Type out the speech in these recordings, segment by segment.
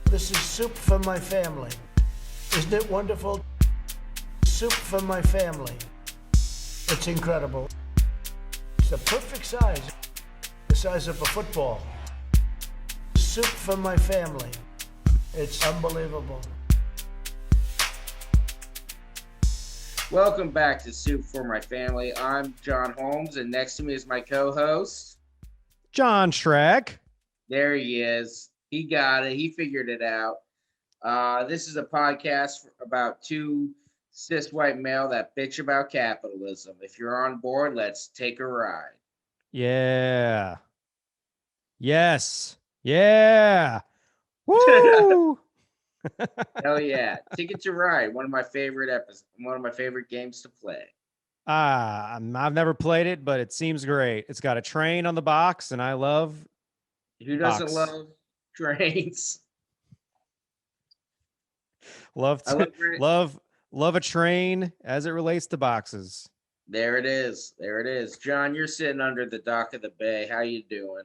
This is soup for my family. Isn't it wonderful? Soup for my family. It's incredible. It's the perfect size. The size of a football. Soup for my family. It's unbelievable. Welcome back to Soup for My Family. I'm John Holmes, and next to me is my co-host, John Schreck. There he is. He got it. He figured it out. This is a podcast about two cis white male that bitch about capitalism. If you're on board, let's take a ride. Yeah. Yes. Yeah. Woo! Hell yeah. Ticket to Ride, one of my favorite episodes, one of my favorite games to play. I've never played it, but it seems great. It's got a train on the box, and I love Who doesn't box. love trains? Love a train as it relates to boxes. There it is. There it is. John, you're sitting under the dock of the bay. How you doing?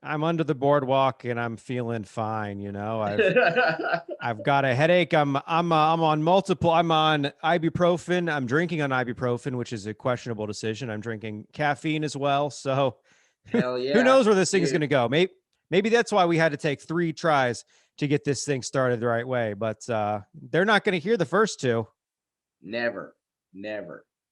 I'm under the boardwalk and I'm feeling fine. You know, I've got a headache. I'm on multiple. I'm on ibuprofen. I'm drinking on ibuprofen, which is a questionable decision. I'm drinking caffeine as well. So Hell yeah. who knows where this thing is going to go? Maybe that's why we had to take 3 tries to get this thing started the right way. But they're not going to hear the first 2. Never.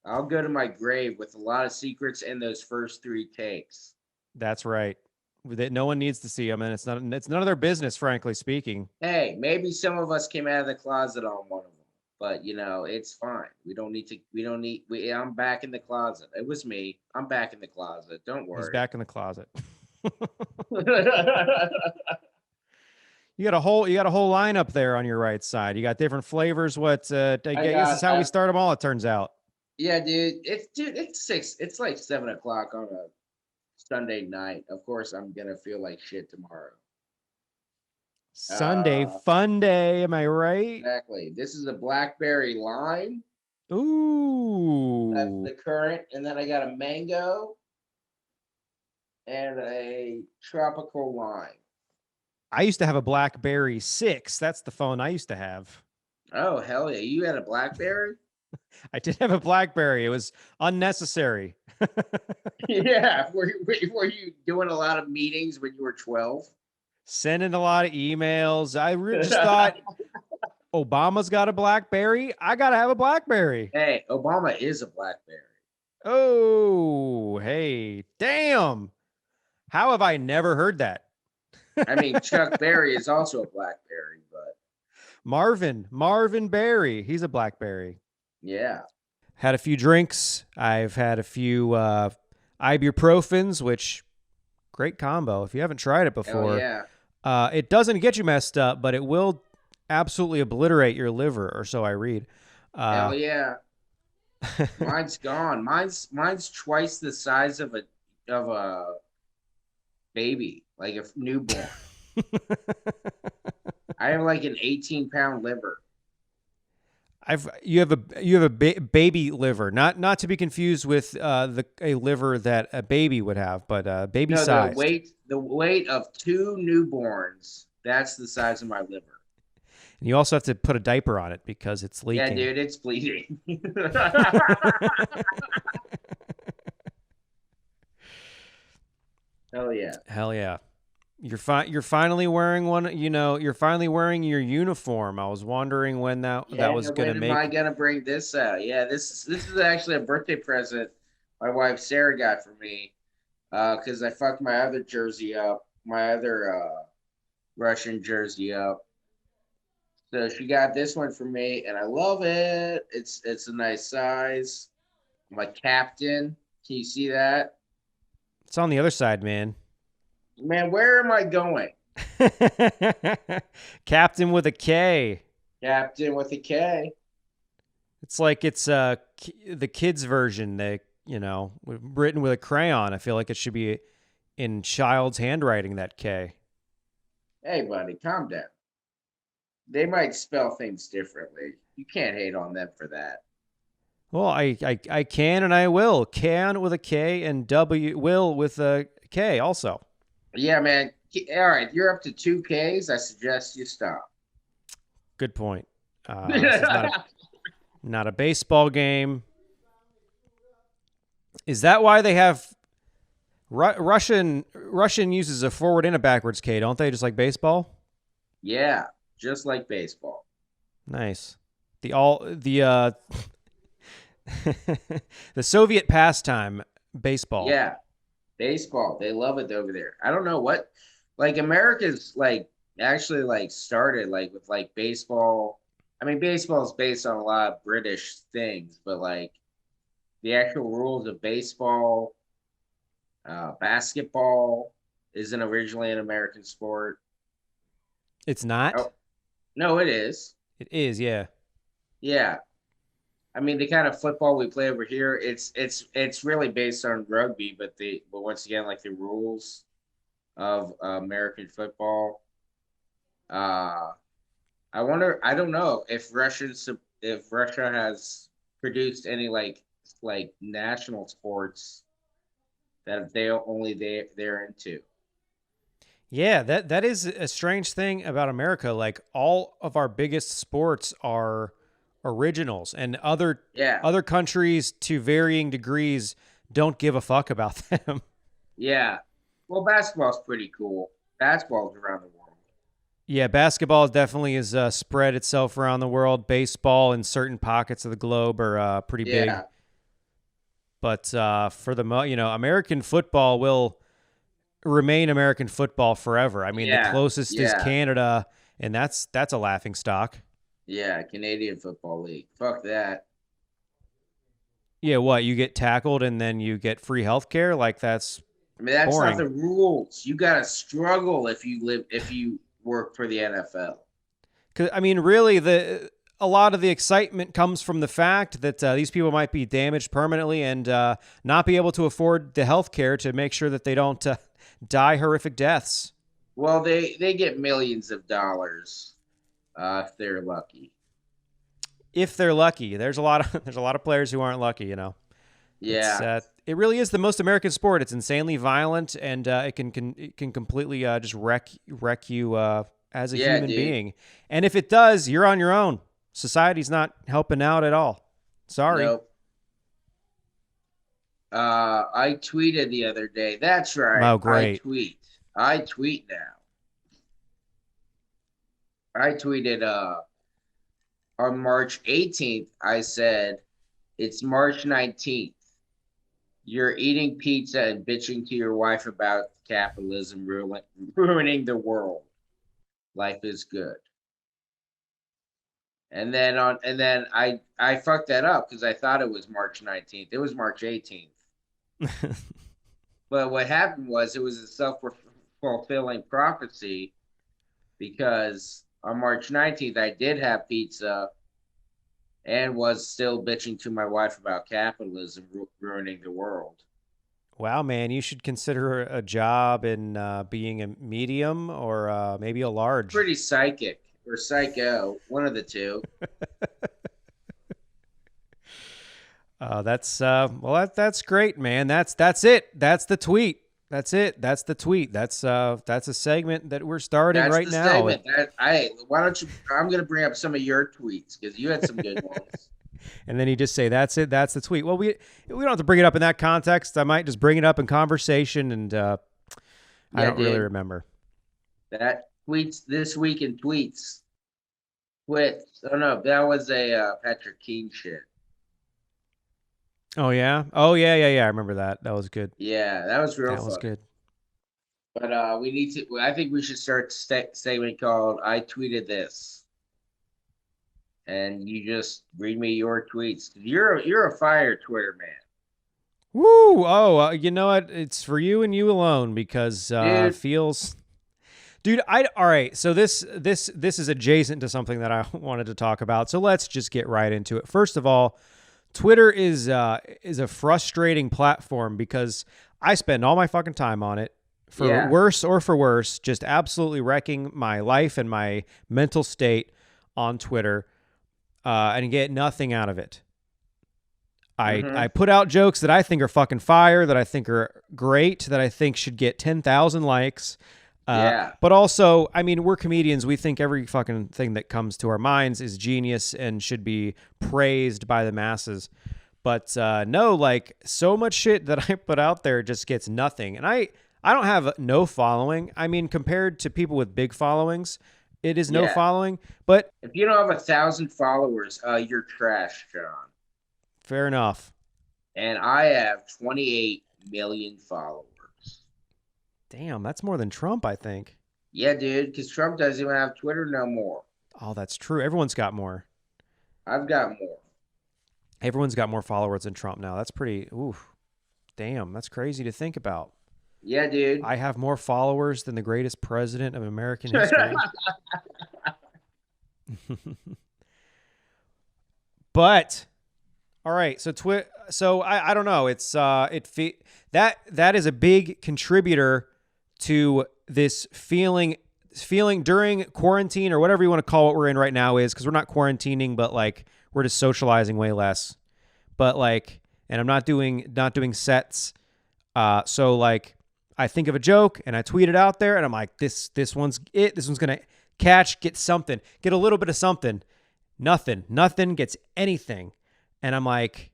I'll go to my grave with a lot of secrets in those first 3 takes. That's right. That no one needs to see them, and it's none of their business, frankly speaking. Hey, maybe some of us came out of the closet on one of them, but it's fine. I'm back in the closet. It was me. I'm back in the closet. Don't worry. He's back in the closet. You got a whole lineup there on your right side. You got different flavors. I guess this is how we start them all, it turns out. Yeah, dude. It's 6. It's like 7 o'clock on a Sunday night. Of course, I'm gonna feel like shit tomorrow. Sunday fun day, am I right? Exactly. This is a blackberry lime. Ooh. That's the current, and then I got a mango and a tropical lime. I used to have a BlackBerry 6. That's the phone I used to have. Oh hell yeah! You had a BlackBerry? I did have a BlackBerry. It was unnecessary. Yeah. Were you doing a lot of meetings when you were 12? Sending a lot of emails. I just thought, Obama's got a BlackBerry. I got to have a BlackBerry. Hey, Obama is a BlackBerry. Oh, hey, damn. How have I never heard that? I mean, Chuck Berry is also a BlackBerry, but Marvin Berry, he's a BlackBerry. Yeah. Had a few drinks. I've had a few ibuprofens, which great combo. If you haven't tried it before, yeah. It doesn't get you messed up, but it will absolutely obliterate your liver, or so I read. Hell yeah. Mine's gone. Mine's twice the size of a baby, like a newborn. I have like an 18-pound liver. You have a baby liver, not to be confused with a liver that a baby would have, but baby size. The weight of 2 newborns. That's the size of my liver. And you also have to put a diaper on it because it's leaking. Yeah, dude, it's bleeding. Hell yeah. Hell yeah. You're finally wearing one. You're finally wearing your uniform. I was wondering when that was going to make. When am I going to bring this out? Yeah, this is actually a birthday present my wife Sarah got for me because I fucked my other jersey up, my other Russian jersey up. So she got this one for me, and I love it. It's a nice size. I'm a captain. Can you see that? It's on the other side, man. Man, where am I going? Captain with a K. Captain with a K. It's like it's the kids version, written with a crayon. I feel like it should be in child's handwriting, that K. Hey, buddy, calm down. They might spell things differently. You can't hate on them for that. Well, I can and I will. Can with a K and will with a K also. Yeah, man. All right, you're up to 2 Ks. I suggest you stop. Good point. This is not a baseball game. Is that why they have Russian uses a forward and a backwards K, don't they? Just like baseball? Yeah, just like baseball. Nice. The the Soviet pastime, baseball. Yeah, baseball. They love it over there. I don't know what, like America's like actually like started like with like baseball. I mean, baseball is based on a lot of British things, but like the actual rules of baseball, basketball isn't originally an American sport. It's not? Oh, no, it is. It is, yeah. Yeah. I mean, the kind of football we play over here, it's really based on rugby, but once again, like the rules of American football. I don't know if Russia has produced any like national sports that they're into. Yeah, that is a strange thing about America. Like all of our biggest sports are originals, and Yeah, other countries to varying degrees don't give a fuck about them. yeah. Well, basketball's pretty cool. Basketball's around the world. Yeah, basketball definitely has spread itself around the world. Baseball in certain pockets of the globe are pretty big. Yeah, But for American football will remain American football forever. I mean, the yeah, closest is yeah, Canada, and that's a laughing stock. yeah. Canadian Football League. Fuck that. Yeah, what? You get tackled and then you get free health care? Like that's I mean, that's not boring. the rules. You gotta struggle if you work for the NFL. 'Cause, I mean, really, a lot of the excitement comes from the fact that these people might be damaged permanently and not be able to afford the health care to make sure that they don't die horrific deaths. Well, they get millions of dollars if they're lucky. If they're lucky, there's a lot of there's a lot of players who aren't lucky. It's Yeah, it really is the most American sport. It's insanely violent, and it can completely just wreck you as a yeah, human dude. being. And if it does, you're on your own. Society's not helping out at all. Sorry. Nope. I tweeted the other day. That's right. Oh, great. I tweet now. I tweeted on March 18th. I said it's March 19th. You're eating pizza and bitching to your wife about capitalism ruining the world. Life is good. And then I fucked that up because I thought it was March 19th. It was March 18th. But what happened was it was a self-fulfilling prophecy because on March 19th I did have pizza and was still bitching to my wife about capitalism ruining the world. Wow, man, you should consider a job in being a medium or maybe a large. Pretty psychic or psycho, one of the two. That's great, man. That's it. That's the tweet. That's it. That's the tweet. That's a segment that we're starting That's right the now. statement. Why don't you? I'm gonna bring up some of your tweets because you had some good ones. And then you just say, "That's it. That's the tweet." Well, we don't have to bring it up in that context. I might just bring it up in conversation, and I don't really remember. That tweets this week in tweets. Twits. Oh no, that was a Patrick Keane shit. Oh yeah. Oh yeah. I remember that. That was good. Yeah, that was real That was fun. good. But we need to. I think we should start a segment called "I tweeted this," and you just read me your tweets. You're a fire Twitter man. Woo! Oh, you know what? It's for you and you alone because it feels. Dude, all right. So this is adjacent to something that I wanted to talk about. So let's just get right into it. First of all, Twitter is a frustrating platform because I spend all my fucking time on it for worse or for worse, just absolutely wrecking my life and my mental state on Twitter, and get nothing out of it. I put out jokes that I think are fucking fire, that I think are great, that I think should get 10,000 likes. Yeah. But also, I mean, we're comedians. We think every fucking thing that comes to our minds is genius and should be praised by the masses. But no, like so much shit that I put out there just gets nothing. And I don't have no following. I mean, compared to people with big followings, it is no Yeah. following. But If you don't have 1,000 followers, you're trash, John. fair enough. And I have 28 million followers. Damn, that's more than Trump, I think. Yeah, dude, because Trump doesn't even have Twitter no more. Oh, that's true. Everyone's got more. I've got more. Everyone's got more followers than Trump now. That's pretty. Ooh, damn, that's crazy to think about. Yeah, dude. I have more followers than the greatest president of American history. But all right, so I don't know. It's that is a big contributor to this feeling during quarantine or whatever you want to call what we're in right now is, because we're not quarantining, but like we're just socializing way less. But like, and I'm not doing sets. So like I think of a joke and I tweet it out there and I'm like, this one's it. This one's gonna get something, get a little bit of something. Nothing gets anything. And I'm like,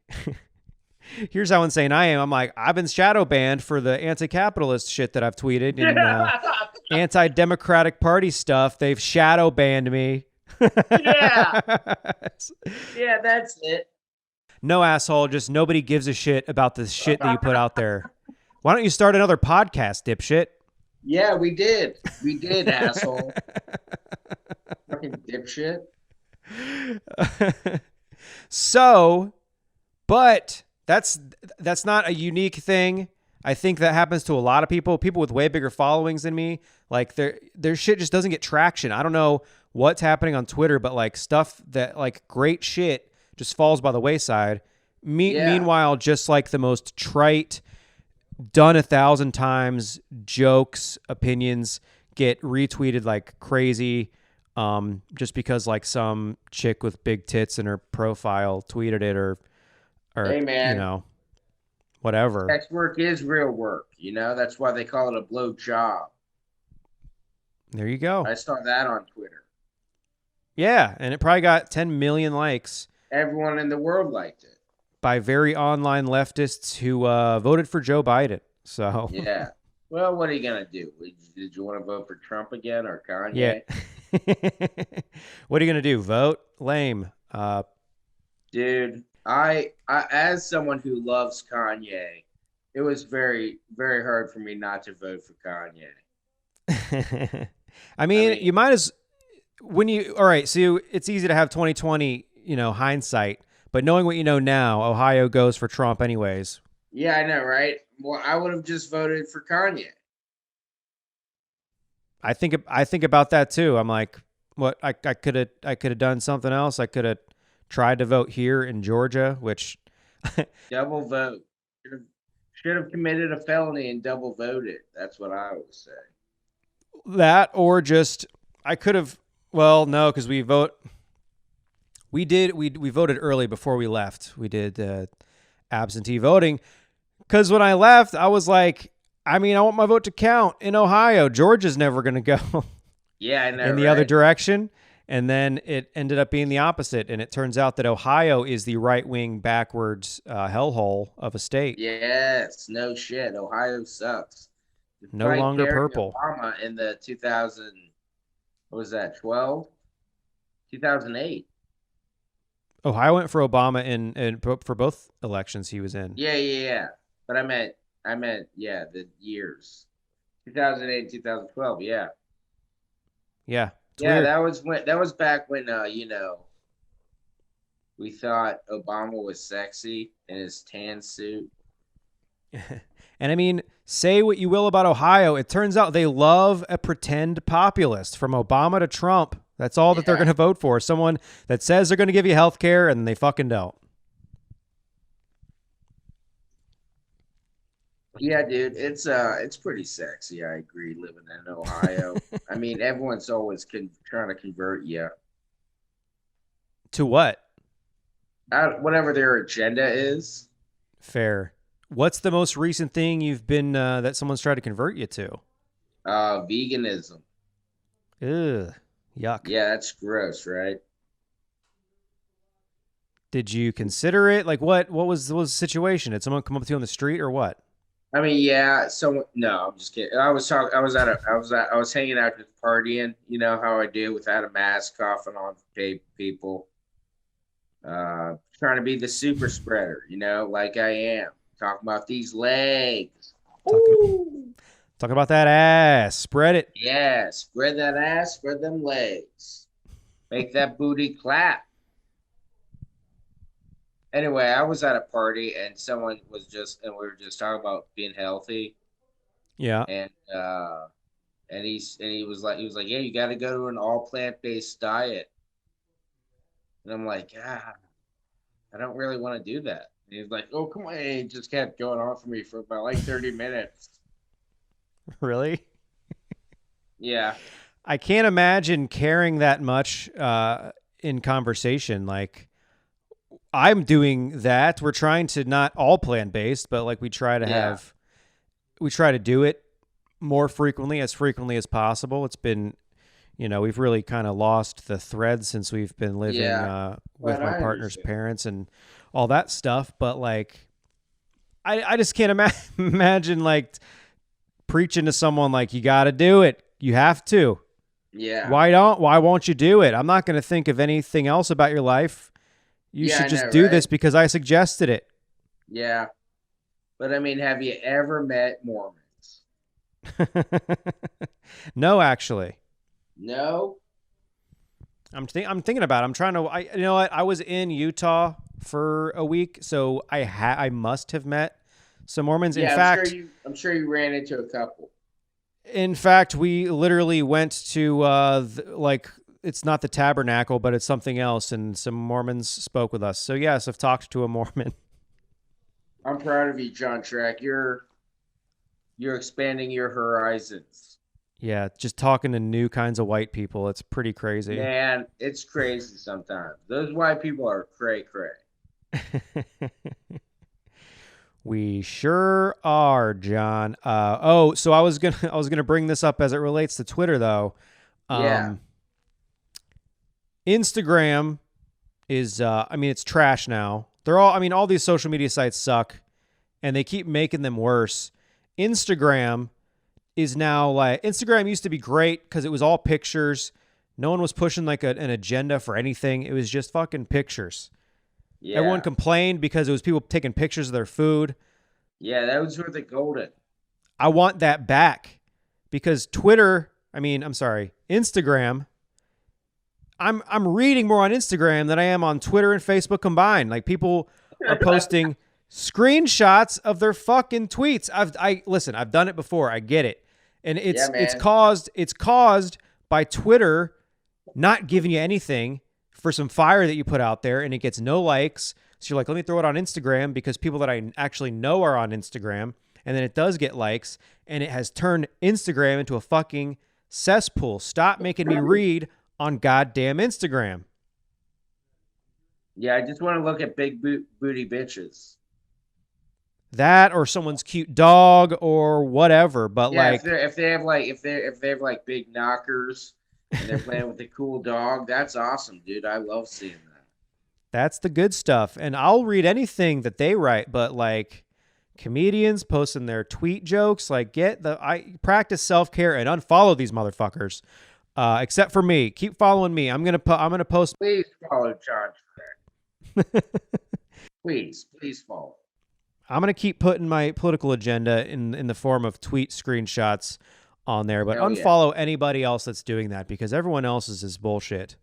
here's how insane I am. I'm like, I've been shadow banned for the anti-capitalist shit that I've tweeted and anti-democratic party stuff. They've shadow banned me. Yeah. Yeah, that's it. No, asshole. Just nobody gives a shit about the shit that you put out there. Why don't you start another podcast, dipshit? Yeah, we did. We did, asshole. Fucking dipshit. So, but that's not a unique thing. I think that happens to a lot of people with way bigger followings than me. Like their shit just doesn't get traction. I don't know what's happening on Twitter, but like stuff that like great shit just falls by the wayside. Meanwhile, just like the most trite, done 1,000 times jokes, opinions get retweeted like crazy. Just because like some chick with big tits in her profile tweeted it or hey, man, you know, whatever. Sex work is real work. You know, that's why they call it a blow job. There you go. I saw that on Twitter. Yeah, and it probably got 10 million likes. Everyone in the world liked it. By very online leftists who voted for Joe Biden. So yeah. Well, what are you gonna do? Did you want to vote for Trump again or Kanye? Yeah. What are you gonna do? Vote? Lame. Dude, I as someone who loves Kanye, it was very, very hard for me not to vote for Kanye. I mean, you might as all right, so it's easy to have 2020, hindsight, but knowing what you know now, Ohio goes for Trump anyways. Yeah, I know, right? Well, I would have just voted for Kanye. I think about that too. I'm like, what I could have done something else. I could have tried to vote here in Georgia, which double vote. Should have committed a felony and double voted. That's what I would say. That or just I could have. Well, no, because we voted early before we left. We did absentee voting because when I left, I was like, I mean, I want my vote to count in Ohio. Georgia's never going to go yeah, I know, in the other direction. And then it ended up being the opposite. And it turns out that Ohio is the right-wing backwards hellhole of a state. Yes, no shit. Ohio sucks. No longer purple. Obama in the 2000, what was that, 12? 2008. Ohio went for Obama in for both elections he was in. Yeah. But I meant, yeah, the years. 2008 and 2012, yeah. Yeah. Yeah, weird. that was back when we thought Obama was sexy in his tan suit. And I mean, say what you will about Ohio, it turns out they love a pretend populist from Obama to Trump. That's all that they're going to vote for. Someone that says they're going to give you health care and they fucking don't. Yeah, dude, it's pretty sexy. I agree. Living in Ohio, I mean, everyone's always trying to convert you to what? Whatever their agenda is. Fair. What's the most recent thing you've been that someone's tried to convert you to? Veganism. Ugh, yuck. Yeah, that's gross, right? Did you consider it? Like, what was the situation? Did someone come up to you on the street or what? I mean, yeah. So no, I'm just kidding. I was talking. I was hanging out just partying. You know how I do without a mask, coughing on people. Trying to be the super spreader. You know, like I am. Talking about these legs. Talking Ooh. talking about that ass. Spread it. Yeah, spread that ass, spread them legs. Make that booty clap. Anyway, I was at a party and someone was just, and we were just talking about being healthy, Yeah. and he was like, yeah, you got to go to an all plant based diet, and I'm like, I don't really want to do that. And he's like, oh come on, and he just kept going on for me for about like 30 minutes. Really? Yeah, I can't imagine caring that much in conversation. Like, I'm doing that. We're trying to not all plant based, but like yeah, we try to do it more frequently, as possible. It's been, we've really kind of lost the thread since we've been living yeah. with But my I partner's understand. parents and all that stuff. But like, I just can't imagine like preaching to someone like, you got to do it. You have to. Yeah, Why won't you do it? I'm not going to think of anything else about your life. You yeah, should I just know, do right? this because I suggested it. Yeah, but I mean, have you ever met Mormons? No, actually. No. I'm thinking about it. I'm trying to you know what? I was in Utah for a week, so I must have met some Mormons. Yeah, I'm sure you. I'm sure you ran into a couple. In fact, we literally went to like, it's not the tabernacle, but it's something else, and some Mormons spoke with us. So yes, I've talked to a Mormon. I'm proud of you, John Track. You're expanding your horizons. Yeah, just talking to new kinds of white people. It's pretty crazy. Man, it's crazy sometimes. Those white people are cray cray. We sure are, John. So I was gonna I was gonna bring this up as it relates to Twitter though. Yeah, Um, Instagram is I mean, it's trash now. All these social media sites suck and they keep making them worse. Instagram is now like, Instagram used to be great because it was all pictures. No one was pushing like an agenda for anything. It was just fucking pictures. Everyone yeah, complained because it was people taking pictures of their food. yeah. Those were the golden. I want that back because Twitter, I'm sorry, Instagram. I'm reading more on Instagram than I am on Twitter and Facebook combined. Like, people are posting screenshots of their fucking tweets. Listen, I've done it before. I get it. And Yeah, it's man. caused by Twitter not giving you anything for some fire that you put out there, and it gets no likes. So you're like, let me throw it on Instagram because people that I actually know are on Instagram, and then it does get likes, and it has turned Instagram into a fucking cesspool. Stop making me read on goddamn Instagram. Yeah, I just want to look at booty bitches. That or someone's cute dog or whatever. But Yeah, like, if they have like big knockers and they're playing with a cool dog, that's awesome, dude. I love seeing that. that's the good stuff. And I'll read anything that they write, but like, comedians posting their tweet jokes, like, I practice self-care and unfollow these motherfuckers. Except for me. Keep following me. I'm gonna post. Please follow John Please, please follow. I'm gonna keep putting my political agenda in the form of tweet screenshots on there, but Hell yeah. unfollow anybody else that's doing that because everyone else's is bullshit.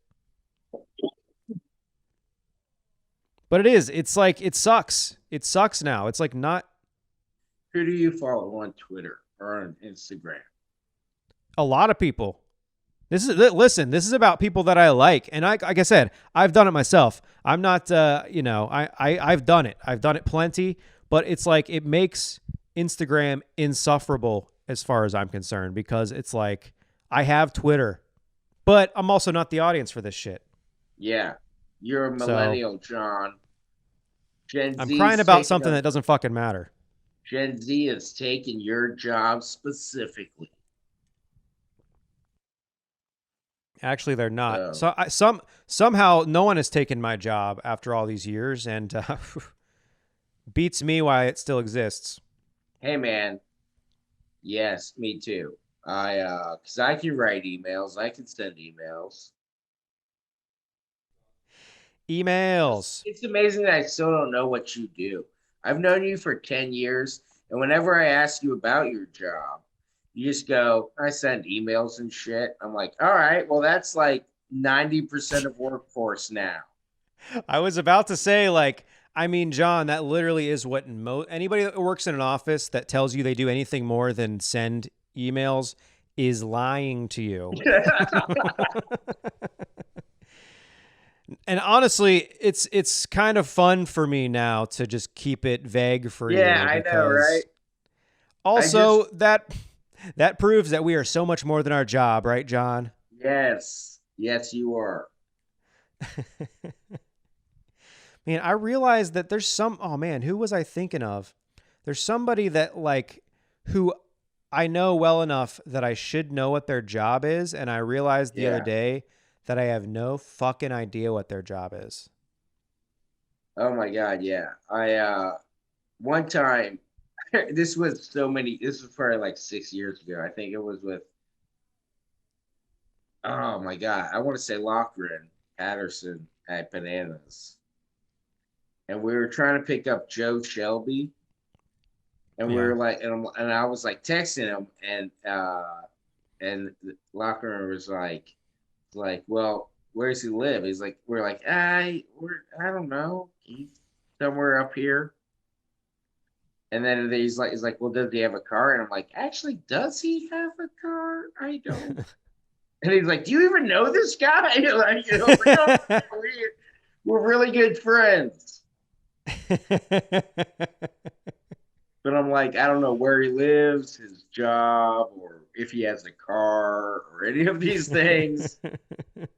But it is. It's like, it sucks. It sucks now. It's like, not Who do you follow on Twitter or on Instagram? a lot of people. This is about people that I like, and like I said, I've done it myself. I'm not, I've done it. I've done it plenty, but it's like, it makes Instagram insufferable as far as I'm concerned because it's like, I have Twitter, but I'm also not the audience for this shit. Yeah. You're a So millennial, John. Gen I'm crying Z's about taking something a that doesn't fucking matter. Gen Z is taking your job specifically. Actually, they're not. So Somehow no one has taken my job after all these years, and beats me why it still exists. hey man, yes, me too. Cause I can write emails, I can send emails. Emails. It's amazing that I still don't know what you do. I've known you for 10 years, and whenever I ask you about your job, you just go, I send emails and shit. I'm like, all right, well, that's like 90% of workforce now. I was about to say, like, I mean, John, that literally is what anybody that works in an office that tells you they do anything more than send emails is lying to you. And honestly, it's kind of fun for me now to just keep it vague for Yeah, you I know, because right? also that proves that we are so much more than our job, right, John? Yes, yes, you are. Man, I realized that there's oh man, who was I thinking of? There's somebody that like who I know well enough that I should know what their job is, and I realized the other Yeah. day that I have no fucking idea what their job is. Oh my God, yeah. One time, this was probably like 6 years ago. I think it was with, oh my God, I want to say Lochran Patterson at Bananas. And we were trying to pick up Joe Shelby. And we Yeah. were like, and I was like texting him, and Lochran was like, well, where does he live? He's like, we're like, I don't know. He's somewhere up here. And then he's like, well, does he have a car? And I'm like, actually, does he have a car? I don't. And he's like, do you even know this guy? Like, we're really good friends. But I'm like, I don't know where he lives, his job, or if he has a car, or any of these things. If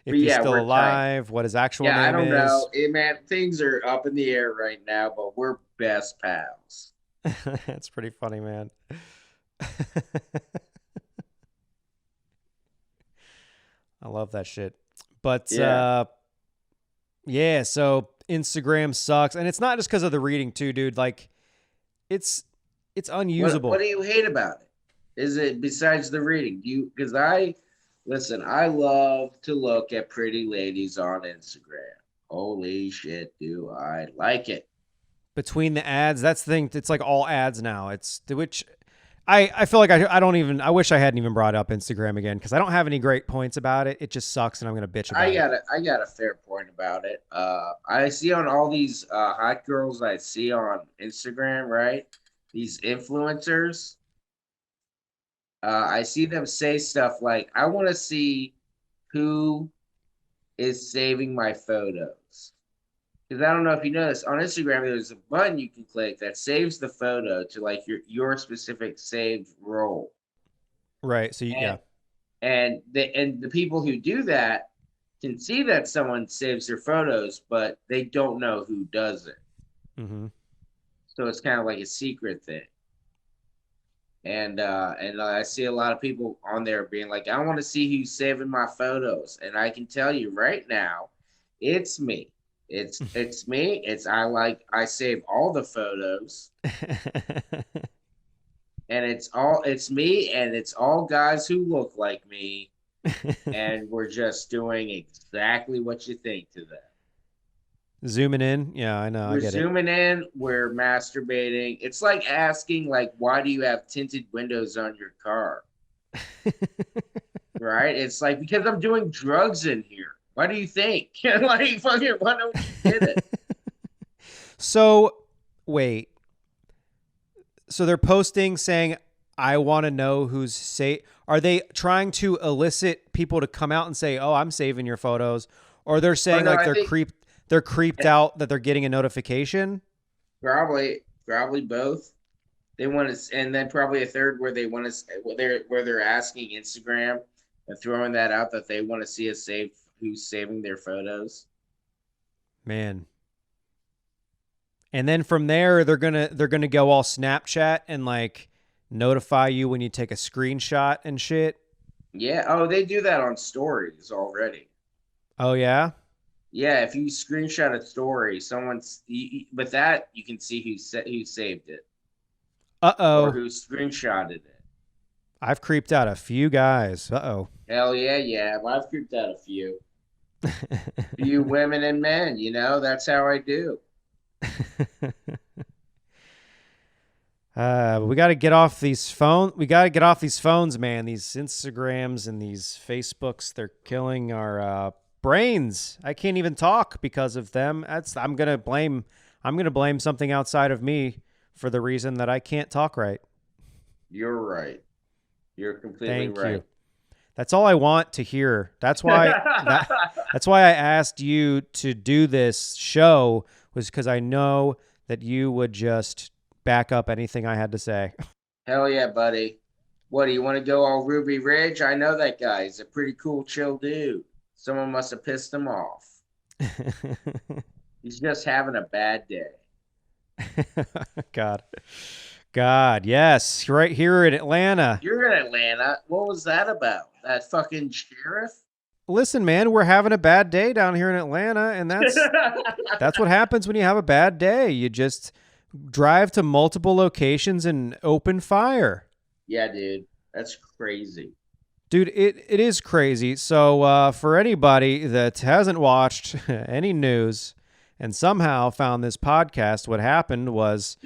But he's yeah, still we're tight. alive, what his actual Yeah, I name don't is. know. Man, things are up in the air right now, but we're best pals. That's pretty funny, man. I love that shit. But Yeah. yeah, so Instagram sucks. And it's not just because of the reading too, dude. Like it's unusable. What do you hate about it? Is it besides the reading? Because I love to look at pretty ladies on Instagram. Holy shit, do I like it. Between the ads, that's the thing. It's like all ads now. It's which I feel like I don't even, I wish I hadn't even brought up Instagram again because I don't have any great points about it. It just sucks and I'm going to bitch about it. I got a fair point about it. I see on all these hot girls I see on Instagram, right? These influencers, I see them say stuff like, I want to see who is saving my photos. Because I don't know if you know this, on Instagram, there's a button you can click that saves the photo to like your specific saved role. Right. So yeah. And the people who do that can see that someone saves their photos, but they don't know who does it. Mm-hmm. So it's kind of like a secret thing. And I see a lot of people on there being like, I want to see who's saving my photos, and I can tell you right now, it's me. It's me. I save all the photos, and it's me, and it's all guys who look like me, and we're just doing exactly what you think to them. Zooming in. Yeah, I know. I We're get zooming in, we're masturbating. It's like asking, like, why do you have tinted windows on your car? it. Right? It's like, because I'm doing drugs in here. Why do you think? Like, fucking, why don't you get it? So, wait. So they're posting saying, I want to know who's Are they trying to elicit people to come out and say, oh, I'm saving your photos? Or they're saying no, like I think- they're creeped out that they're getting a notification? Probably both. They want to, and then probably a third where they want to, where they're asking Instagram and throwing that out that they want to see who's saving their photos. Man. And then from there they're gonna go all Snapchat and like notify you when you take a screenshot and shit. Yeah. Oh, they do that on stories already. Oh yeah. Yeah, if you screenshot a story, with that you can see who saved it or Uh-oh. who screenshotted it. I've creeped out a few guys. Uh-oh. Hell yeah, yeah. Well, I've creeped out a few women and men. That's how I do. We got to get off these phone. We got to get off these phones, man. These Instagrams and these Facebooks, they're killing our brains. I can't even talk because of them. I'm going to blame something outside of me for the reason that I can't talk right. You're right. You're completely Thank right. you. That's all I want to hear. That's why that's why I asked you to do this show, was because I know that you would just back up anything I had to say. Hell yeah, buddy. What, do you want to go all Ruby Ridge? I know that guy. He's a pretty cool, chill dude. Someone must have pissed him off. He's just having a bad day. God, yes, right here in Atlanta. You're in Atlanta. What was that about? That fucking sheriff? Listen, man, we're having a bad day down here in Atlanta, and that's what happens when you have a bad day. You just drive to multiple locations and open fire. Yeah, dude. That's crazy. Dude, it is crazy. So for anybody that hasn't watched any news and somehow found this podcast, what happened was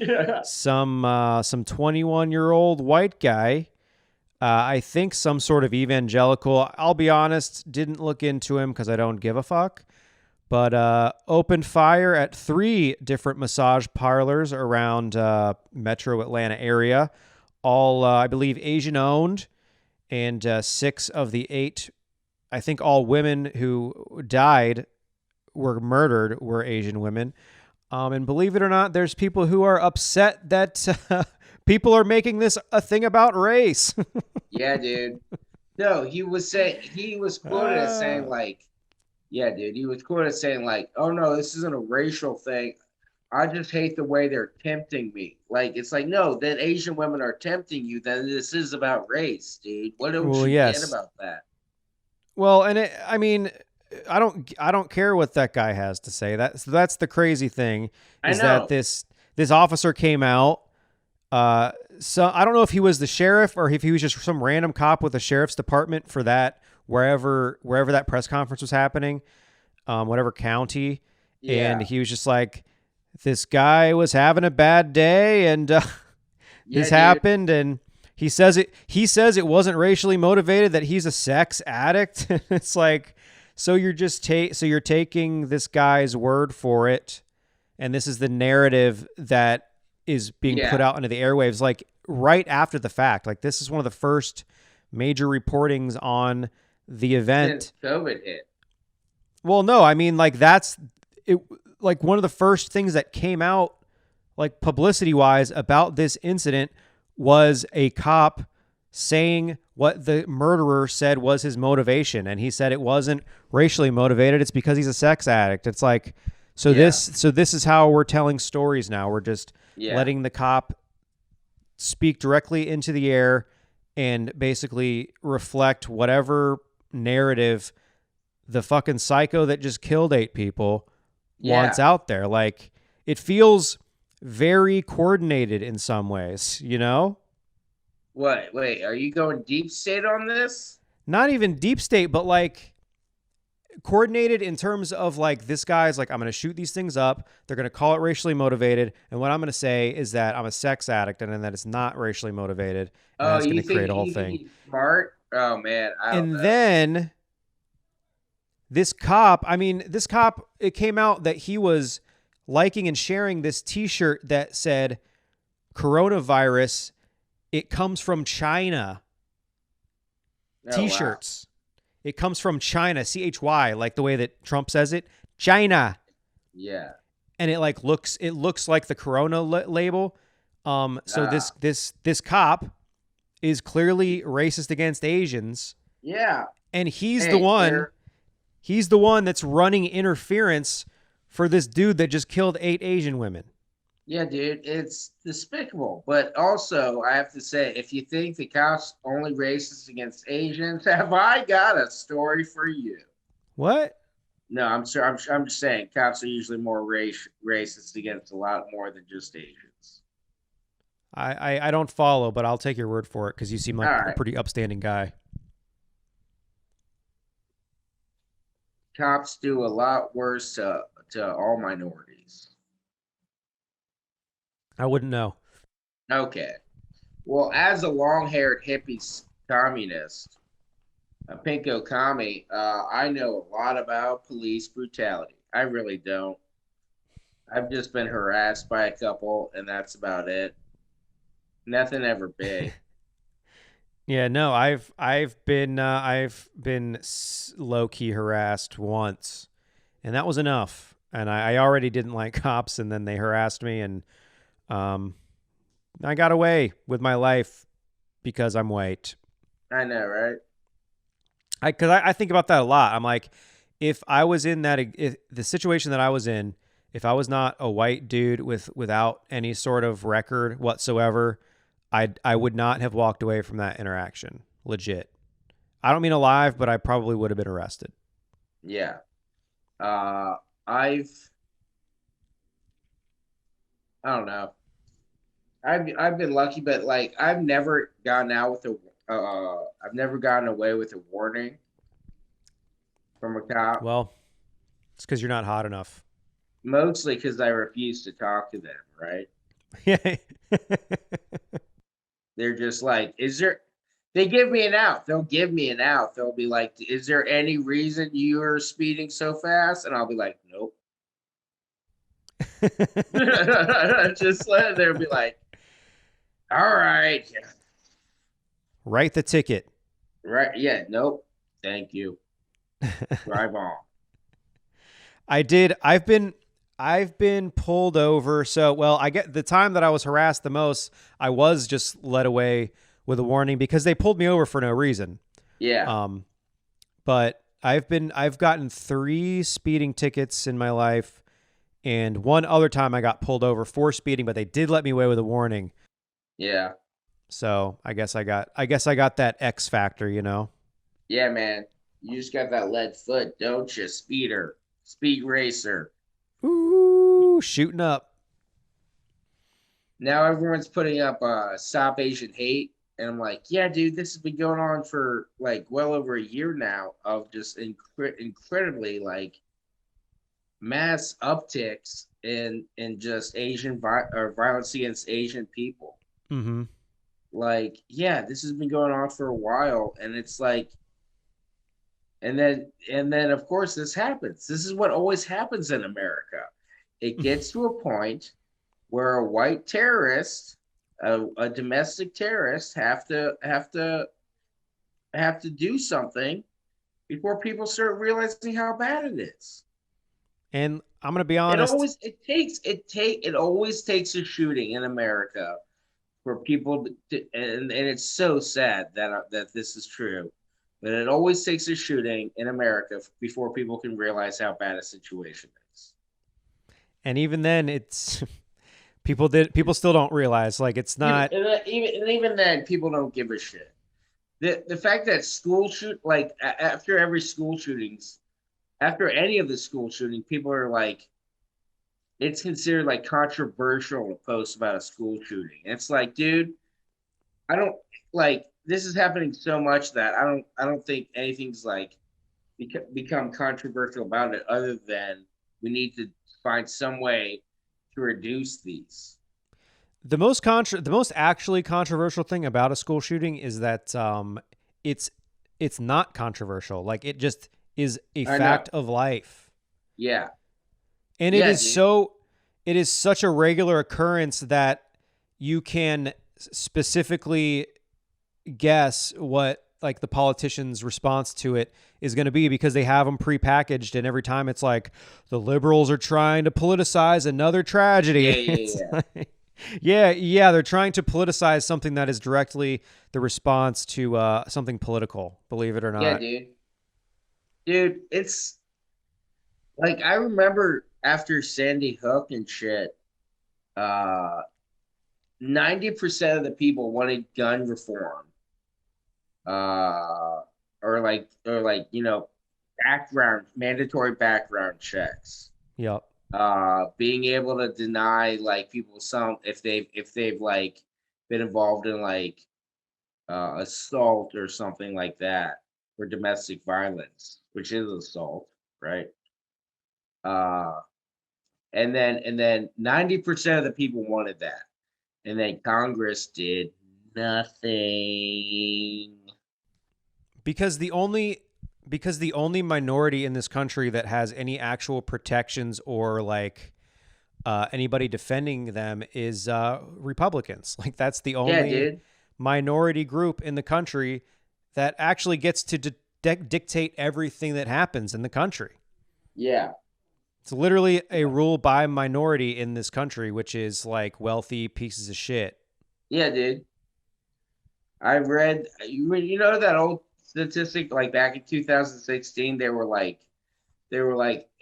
some 21-year-old white guy, I think some sort of evangelical, I'll be honest, didn't look into him because I don't give a fuck, but opened fire at 3 different massage parlors around metro Atlanta area, all, I believe, Asian-owned, and 6 of the 8, I think all women who died were murdered were Asian women. And believe it or not, there's people who are upset that people are making this a thing about race. Yeah, dude. No, he was quoted as saying like, yeah, dude, he was quoted as saying like, oh no, this isn't a racial thing. I just hate the way they're tempting me. Like, it's like, no, that Asian women are tempting you, then this is about race, dude. What don't you get about that? Well, and I mean, I don't care what that guy has to say. That's the crazy thing, is that this officer came out. So I don't know if he was the sheriff or if he was just some random cop with the sheriff's department for that wherever that press conference was happening, whatever county. Yeah. And he was just like, this guy was having a bad day, and this happened, and he says it wasn't racially motivated, that he's a sex addict. It's like, so you're just you're taking this guy's word for it, and this is the narrative that is being put out into the airwaves, like right after the fact. Like, this is one of the first major reportings on the event. Since COVID hit. Well, no, I mean, like, that's it. Like, one of the first things that came out, like, publicity wise about this incident was a cop saying what the murderer said was his motivation. And he said it wasn't racially motivated. It's because he's a sex addict. It's like, this is how we're telling stories now. We're just letting the cop speak directly into the air and basically reflect whatever narrative the fucking psycho that just killed 8 people wants out there. Like, it feels very coordinated in some ways, you know? What? Wait, are you going deep state on this? Not even deep state, but like coordinated in terms of like, this guy's like, I'm going to shoot these things up. They're going to call it racially motivated. And what I'm going to say is that I'm a sex addict, and then that it's not racially motivated. And that's going to create a whole thing. He's smart? Oh man. And then this cop, it came out that he was liking and sharing this t-shirt that said coronavirus, it comes from China. T-shirts. Wow. It comes from China, CHY, like the way that Trump says it, China. Yeah. And it looks like the Corona label. This cop is clearly racist against Asians. Yeah. And he's the one that's running interference for this dude that just killed 8 Asian women. Yeah, dude, it's despicable. But also, I have to say, if you think the cops only racist against Asians, have I got a story for you? What? No, I'm sorry. I'm just saying, cops are usually more racist against a lot more than just Asians. I don't follow, but I'll take your word for it because you seem All like a right, pretty upstanding guy. cops do a lot worse to all minorities. I wouldn't know. Okay. Well, as a long-haired hippie communist, a pinko commie, I know a lot about police brutality. I really don't. I've just been harassed by a couple, and that's about it. Nothing ever big. Yeah, no, I've been low key harassed once, and that was enough. And I already didn't like cops, and then they harassed me, and um, I got away with my life because I'm white. I know, right? I think about that a lot. I'm like, if I was in if the situation that I was in, if I was not a white dude without any sort of record whatsoever, I would not have walked away from that interaction. Legit. I don't mean alive, but I probably would have been arrested. Yeah. Uh, I've, I don't know. I've been lucky, but like I've never gotten out with I've never gotten away with a warning from a cop. Well, it's because you're not hot enough. Mostly because I refuse to talk to them. Right? Yeah. They're just like, is there? They give me an out. They'll give me an out. They'll be like, is there any reason you're speeding so fast? And I'll be like, nope. Just let they'll be like, all right, Write the ticket. right, yeah, nope, thank you. Drive on. I did. I've been pulled over. So, well, I get the time that I was harassed the most, I was just led away with a warning because they pulled me over for no reason. Yeah, Um, but I've gotten 3 speeding tickets in my life, and one other time I got pulled over for speeding, but they did let me away with a warning. yeah, So I guess I got that X factor, you know. yeah, man. You just got that lead foot, don't you, speeder, speed racer? Ooh, shooting up. Now everyone's putting up stop Asian hate, and I'm like, yeah, dude, this has been going on for like well over a year now of just incredibly like mass upticks in just or violence against Asian people. Mm-hmm. Like, yeah, this has been going on for a while, and it's like, and then of course this happens. This is what always happens in America. It gets to a point where a white terrorist, a domestic terrorist, have to do something before people start realizing how bad it is. And I'm gonna be honest. It always takes a shooting in America for people and it's so sad that this is true, but it always takes a shooting in America before people can realize how bad a situation is. And even then, it's people still don't realize like it's not. Even then, people don't give a shit. The fact that after every school shootings, after any of the school shooting, people are like, it's considered like controversial to post about a school shooting. And it's like, dude, I don't like this is happening so much that I don't think anything's like become controversial about it other than we need to find some way to reduce these. The most actually controversial thing about a school shooting is that it's it's not controversial. Like it just is a I fact know. of life. Yeah. And Yeah, dude. it is such a regular occurrence that you can specifically guess what like the politician's response to it is going to be because they have them prepackaged, and every time it's like the liberals are trying to politicize another tragedy. Yeah, yeah, It's yeah. like, yeah, they're trying to politicize something that is directly the response to something political, believe it or Yeah, not. dude. Dude, it's like I remember after Sandy Hook and shit, uh 90% of the people wanted gun reform, uh or like mandatory background checks, Yep. being able to deny like people some if they've like been involved in like assault or something like that, or domestic violence, which is assault, right? uh and then 90% of the people wanted that, and then Congress did nothing. Because the only minority in this country that has any actual protections or like anybody defending them is Republicans. Like that's the Yeah, only dude. minority group in the country that actually gets to dictate everything that happens in the country. Yeah. It's literally a Yeah. rule by minority in this country, which is like wealthy pieces of shit. Yeah, dude. I read you know that old statistic, like back in 2016 there were like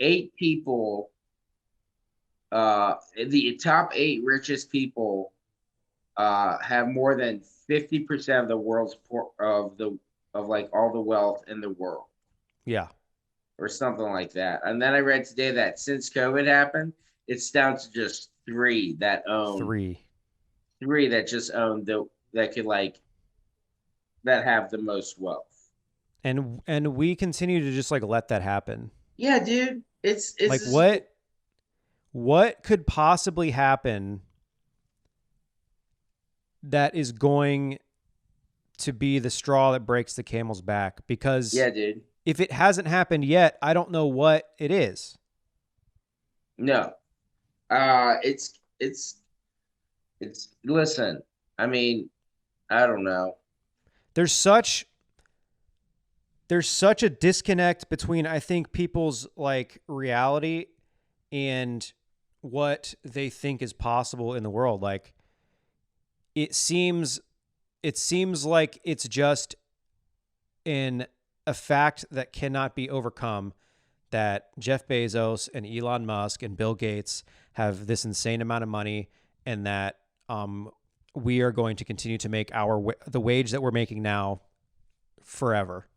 eight people, the top eight richest people have more than 50% of the world's of like all the wealth in the world, Yeah, or something like that. And then I read today that since COVID happened, it's down to just three. three that just own that could like that have the most wealth. And we continue to just like let that happen. Yeah, dude. It's Like just, what could possibly happen that is going to be the straw that breaks the camel's back? Because yeah, dude. if it hasn't happened yet, I don't know what it is. No. It's listen. I mean, I don't know. There's such a disconnect between I think people's like reality and what they think is possible in the world. Like it seems like it's just in a fact that cannot be overcome that Jeff Bezos and Elon Musk and Bill Gates have this insane amount of money, and that we are going to continue to make the wage that we're making now forever.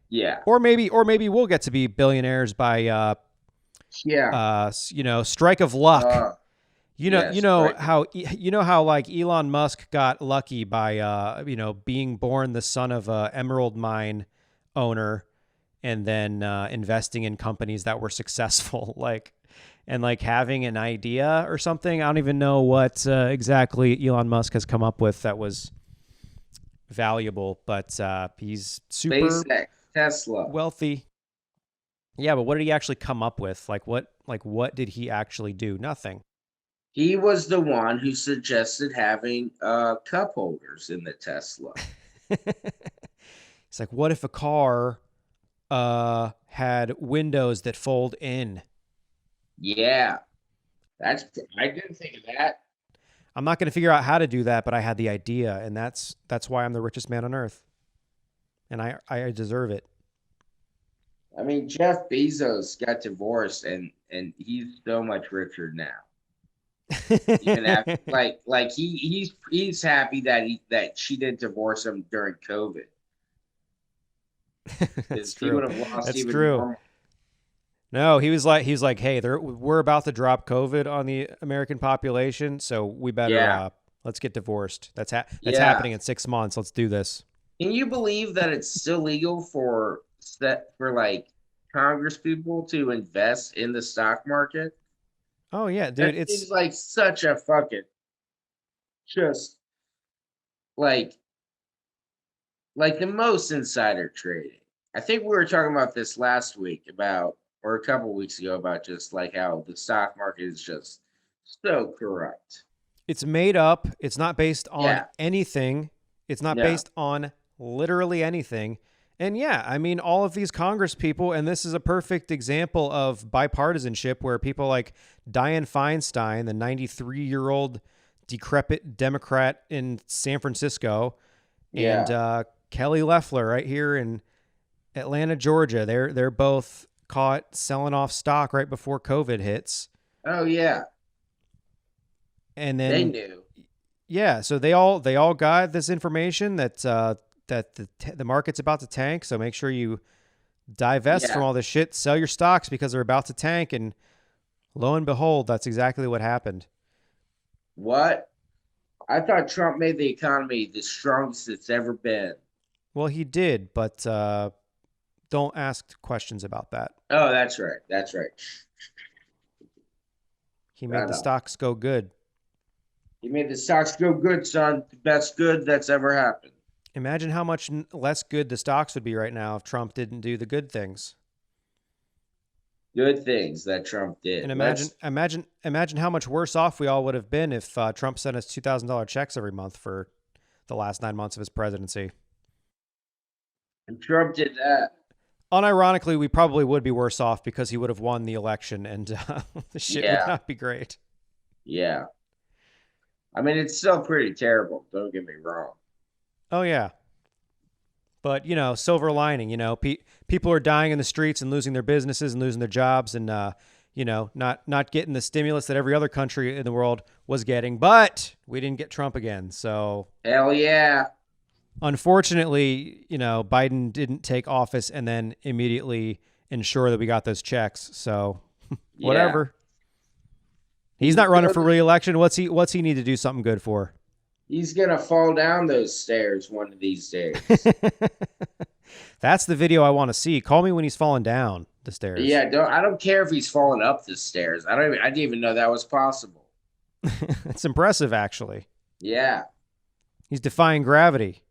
Yeah. Or maybe we'll get to be billionaires by Yeah. strike of luck. Uh yes, right. You know how like Elon Musk got lucky by being born the son of a emerald mine owner, and then investing in companies that were successful, like, and like having an idea or something. I don't even know what exactly Elon Musk has come up with that was valuable, but he's super SpaceX, Tesla. wealthy. Yeah, but what did he actually come up with? What did he actually do? Nothing. He was the one who suggested having cup holders in the Tesla. It's like, what if a car had windows that fold in? Yeah. I didn't think of that. I'm not going to figure out how to do that, but I had the idea, and that's why I'm the richest man on earth, and I deserve it. I mean, Jeff Bezos got divorced, and he's so much richer now. Even after, like he's happy that she didn't divorce him during COVID, That's because he true. would have lost That's even true. more. No, he was like, hey, we're about to drop COVID on the American population, so we better Yeah, let's get divorced. That's yeah. happening in 6 months. Let's do this. Can you believe that it's still legal for like Congress people to invest in the stock market? Oh yeah, dude, That seems like such a fucking just like like the most insider trading. I think we were talking about this last week about, or a couple weeks ago, about just like how the stock market is just so corrupt. it's made up. It's not based on Yeah, anything. It's not no, based on literally anything. And yeah, I mean, all of these Congress people, and this is a perfect example of bipartisanship where people like Dianne Feinstein, the 93-year-old decrepit Democrat in San Francisco, and yeah, Kelly Loeffler right here in Atlanta, Georgia, they're both caught selling off stock right before COVID hits. oh yeah, And They then knew. yeah, so they all got this information that that the market's about to tank. So make sure you divest from Yeah. all this shit, sell your stocks because they're about to tank, and lo and behold, that's exactly what happened. What? I thought Trump made the economy the strongest it's ever been. Well, he did, but don't ask questions about that. Oh, that's right. That's right. He made Shut the up. stocks go good. He made the stocks go good, son. The best good that's ever happened. Imagine how much less good the stocks would be right now if Trump didn't do the good things. Good things that Trump did. And imagine how much worse off we all would have been if Trump sent us $2,000 checks every month for the last 9 months of his presidency. And Trump did that. Unironically, we probably would be worse off because he would have won the election, and the shit Yeah. would not be great. Yeah. I mean, it's still pretty terrible. Don't get me wrong. Oh yeah, but silver lining. People are dying in the streets and losing their businesses and losing their jobs, and not getting the stimulus that every other country in the world was getting. But we didn't get Trump again, so Hell yeah. unfortunately, Biden didn't take office and then immediately ensure that we got those checks. So Yeah. whatever. He's not running for re-election. What's he need to do something good for? He's gonna fall down those stairs one of these days. That's the video I want to see. Call me when he's falling down the stairs. Yeah, I don't care if he's falling up the stairs. I didn't even know that was possible. It's impressive, actually. Yeah, He's defying gravity.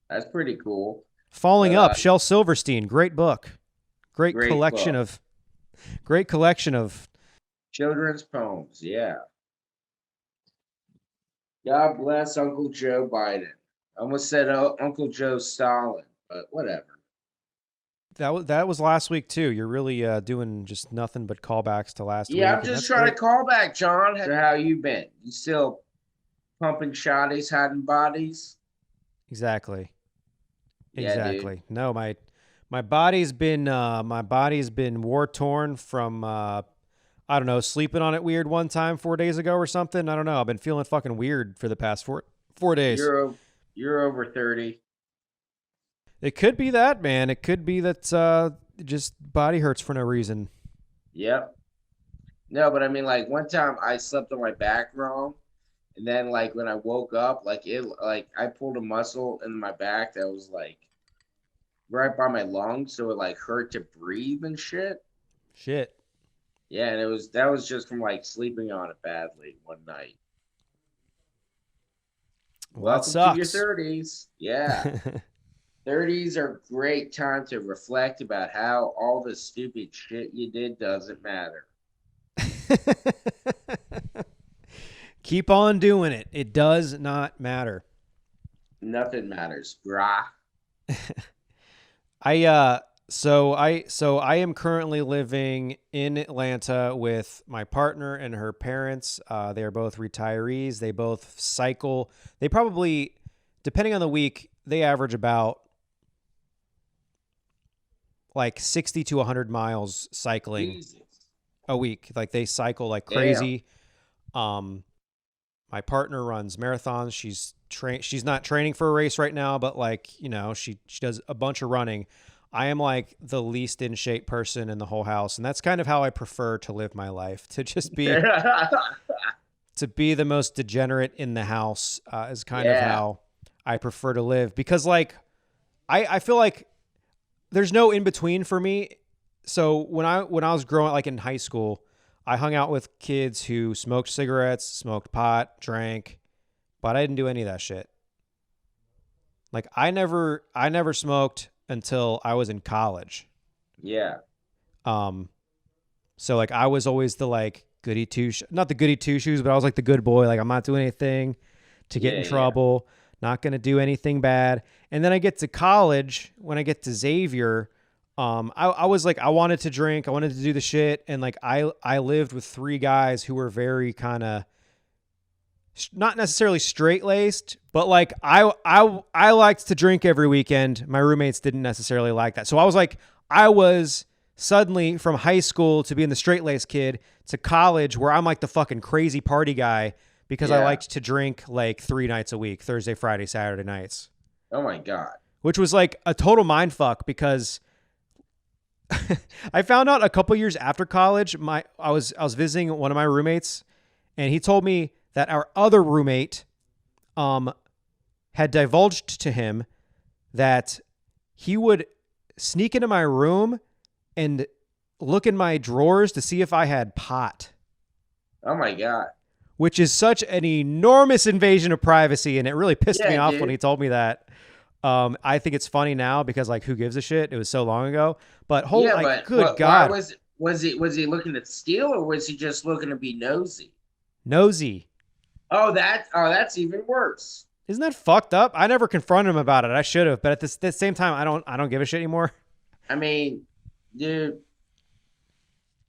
that's pretty cool. Falling Up, Shel Silverstein. Great book. Great collection book. of Children's poems, yeah. God bless Uncle Joe Biden. I almost said Uncle Joe Stalin, but whatever. that was last week too. You're really doing just nothing but callbacks to last week. Yeah, I'm and just that's trying great. to call back, John. How you been? You still pumping shotties, hiding bodies? Exactly. Yeah, dude. Exactly. No, my body's been war torn from I don't know, sleeping on it weird one time 4 days ago or something. I don't know. I've been feeling fucking weird for the past four days. You're over 30. It could be that, man. It could be that just body hurts for no reason. Yep. No, but I mean, like one time I slept on my back wrong, and then like when I woke up, like I pulled a muscle in my back that was like right by my lungs, so it like hurt to breathe and shit. Shit. Yeah, and that was just from like sleeping on it badly one night. Well, that Welcome to your sucks. 30s. Yeah. 30s are a great time to reflect about how all the stupid shit you did doesn't matter. Keep on doing it. It does not matter. Nothing matters, brah. So I am currently living in Atlanta with my partner and her parents. They are both retirees. They both cycle. They probably, depending on the week, they average about like 60 to 100 miles cycling Jesus. a week. Like they cycle like crazy. My partner runs marathons. She's not training for a race right now, but like, she does a bunch of running. I am like the least in shape person in the whole house. And that's kind of how I prefer to live my life, to just be, to be the most degenerate in the house is kind of how I prefer to live, because like, I feel like there's no in between for me. So when I was growing, like in high school, I hung out with kids who smoked cigarettes, smoked pot, drank, but I didn't do any of that shit. Like I never smoked until I was in college. Yeah. So like I was always the like goody two, not the goody two shoes, but I was like the good boy. Like I'm not doing anything to get in trouble, not going to do anything bad. And then I get to college, when I get to Xavier, I was like, I wanted to drink, I wanted to do the shit. And like, I lived with three guys who were very kind of not necessarily straight laced, but like I liked to drink every weekend. My roommates didn't necessarily like that. So I was like, I was suddenly from high school to being the straight laced kid to college where I'm like the fucking crazy party guy. because I Yeah. liked to drink like 3 nights a week, Thursday, Friday, Saturday nights, Oh my God. which was like a total mind fuck because I found out a couple years after college, I was visiting one of my roommates, and he told me that our other roommate had divulged to him that he would sneak into my room and look in my drawers to see if I had pot, Oh my God. which is such an enormous invasion of privacy, and it really pissed me Yeah, off dude. when he told me that. I think it's funny now because like who gives a shit? It was so long ago. But Yeah, like but good why God, was he looking to steal, or was he just looking to be nosy? nosy. That's even worse. Isn't that fucked up? I never confronted him about it. I should have, but at the same time, I don't give a shit anymore. I mean, dude,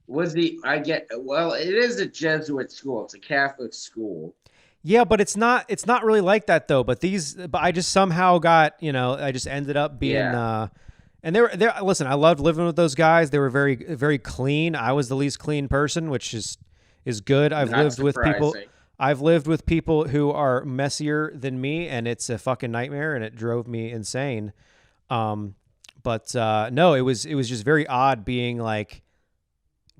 well, it is a Jesuit school. It's a Catholic school. Yeah, but it's not really like that though. But I just somehow got, I just ended up being Yeah. and they listen, I loved living with those guys. They were very very clean. I was the least clean person, which is good. Not surprising. I've lived with people who are messier than me, and it's a fucking nightmare, and it drove me insane. But no, it was just very odd being like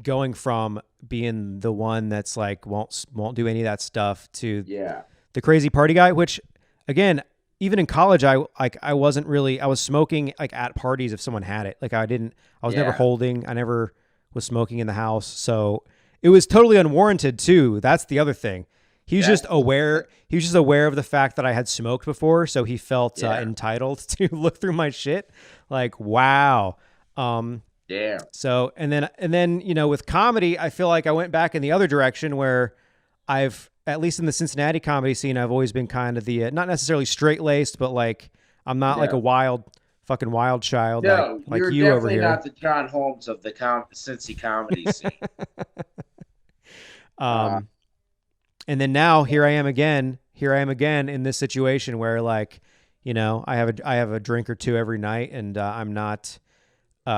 going from being the one that's like won't do any of that stuff to Yeah. the crazy party guy. Which, again, even in college, I was smoking like at parties if someone had it. Like I was never Yeah. holding. I never was smoking in the house, so it was totally unwarranted too. That's the other thing. He was just aware. He was just aware of the fact that I had smoked before, so he felt Yeah. entitled to look through my shit. Like, wow. Damn. So and then with comedy, I feel like I went back in the other direction where I've, at least in the Cincinnati comedy scene, I've always been kind of the not necessarily straight laced, but like I'm not like a fucking wild child No, like you're you over definitely here. not the John Holmes of the Cincy comedy scene. And then now here I am again in this situation where like, I have a drink or two every night, and I'm not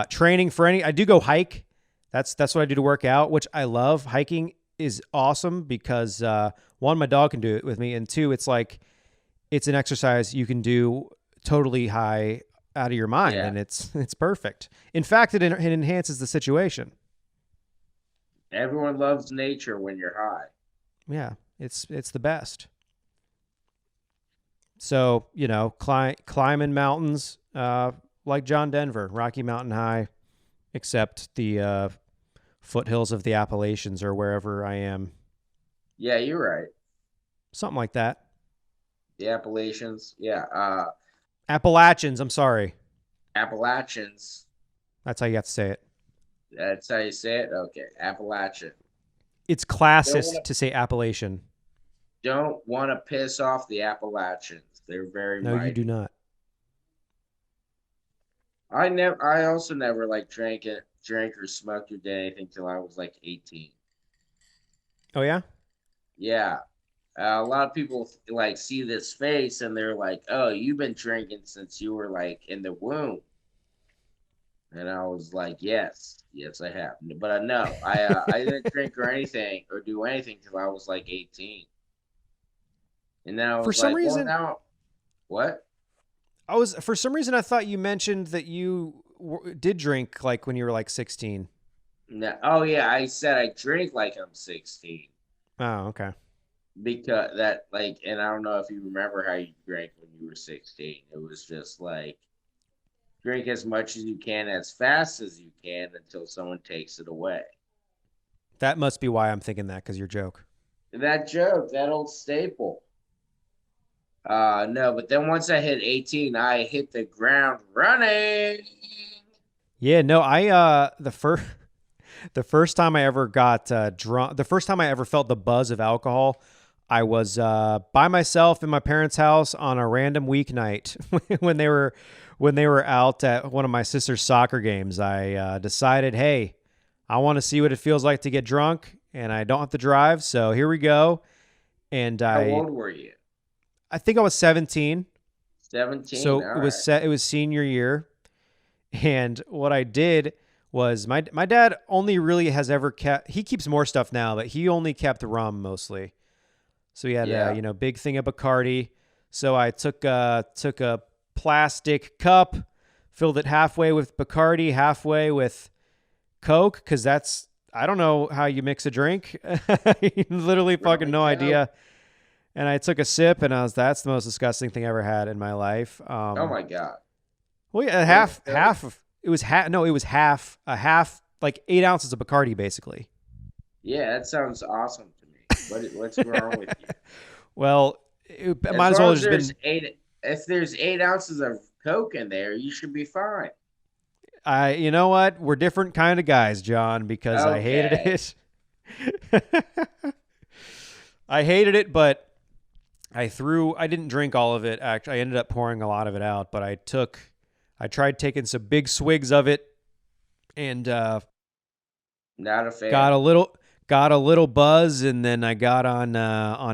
training for any. I do go hike. That's what I do to work out, which I love. Hiking is awesome because one, my dog can do it with me, and two, it's like it's an exercise you can do totally high out of your mind, Yeah. and it's perfect. In fact, it enhances the situation. Everyone loves nature when you're high. Yeah, it's the best. So, climbing mountains like John Denver, Rocky Mountain High, except the foothills of the Appalachians or wherever I am. Yeah, you're right. Something like that. The Appalachians. Yeah. Appalachians, I'm sorry. Appalachians. That's how you have to say it. That's how you say it? Okay. Appalachian. It's classist to say Appalachian. Don't want to piss off the Appalachians. They're very No, mighty. you do not. I also never like drank or smoked or did anything till I was like 18. Oh, yeah? Yeah. A lot of people like see this face and they're like, "Oh, you've been drinking since you were like in the womb." And I was like, yes, I have. But no, I didn't drink or anything or do anything till I was like 18. And then I was For some like, reason- well, now, what? For some reason, I thought you mentioned that you did drink like when you were like 16. No, oh yeah, I said I drink like I'm 16 Oh, okay. because that like, and I don't know if you remember how you drank when you were 16. It was just like drink as much as you can, as fast as you can until someone takes it away. That must be why I'm thinking that, because your joke. That joke, that old staple. No, but then once I hit 18, I hit the ground running. Yeah, no, the first time I ever got drunk, the first time I ever felt the buzz of alcohol, I was by myself in my parents' house on a random weeknight when they were out at one of my sister's soccer games. I decided, hey, I want to see what it feels like to get drunk, and I don't have to drive, so here we go. And How old were you? I think I was 17. 17. So All it was right. it was senior year, and what I did was my dad only really has ever kept. He keeps more stuff now, but he only kept rum mostly. So he had Yeah. a big thing of Bacardi. So I took a plastic cup, filled it halfway with Bacardi, halfway with Coke, because I don't know how you mix a drink. Literally fucking Really? no No. idea. And I took a sip, and that's the most disgusting thing I ever had in my life. Oh my god. Well, yeah, Really? it was half, like 8 ounces of Bacardi, basically. Yeah, that sounds awesome to me. What's wrong with you? Well, it As might as long well as have just there's been. if there's 8 ounces of Coke in there, you should be fine. You know what? We're different kind of guys, John, because I hated Okay. it. I hated it, but I didn't drink all of it. Actually, I ended up pouring a lot of it out, but I tried taking some big swigs of it, and Not a fan. got a little buzz, and then I got on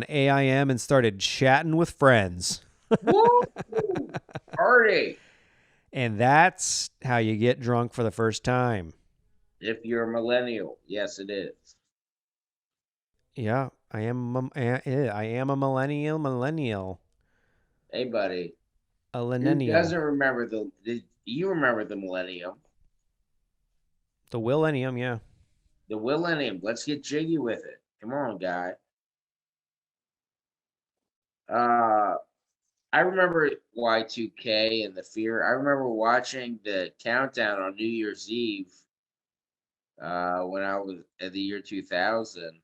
AIM and started chatting with friends. Woo! Party. And that's how you get drunk for the first time. If you're a millennial, yes, it is. Yeah, I am. I am a millennial, Hey, buddy, a who millennial, doesn't remember you remember the millennium, the millennium. Yeah. the millennium? Let's get jiggy with it. Come on, guy. Uh, I remember Y2K and the fear. I remember watching the countdown on New Year's Eve. When I was at the year 2000.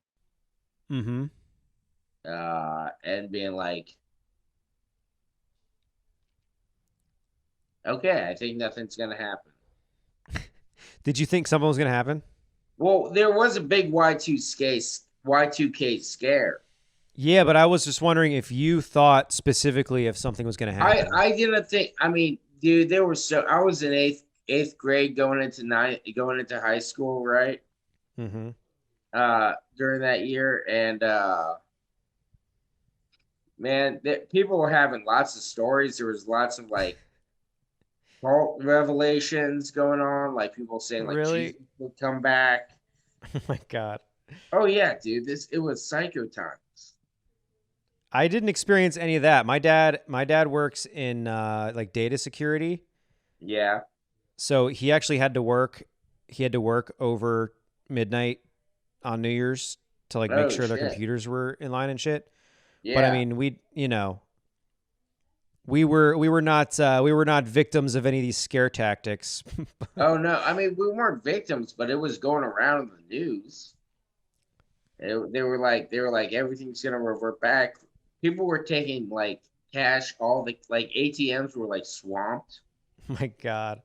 Mm-hmm. And being like, okay, I think nothing's gonna happen. Did you think something was gonna happen? Well, there was a big Y2K scare. Yeah, but I was just wondering if you thought specifically if something was gonna happen. I didn't think. I mean, dude, there were so. I was in eighth grade going into high school, right? Mm-hmm. During that year, and man, people were having lots of stories. There was lots of like cult revelations going on, like people saying like Really? Jesus would come back. Oh my god. Oh yeah, dude, it was psycho times. I didn't experience any of that. My dad works in like data security, Yeah. so he actually had to work. He had to work over midnight on New Year's to like make Oh sure their shit. computers were in line and shit. But I Yeah. mean, we were not victims of any of these scare tactics. Oh no, I mean we weren't victims, but it was going around in the news. They were like everything's gonna revert back. People were taking like cash. All the like ATMs were like swamped. My God.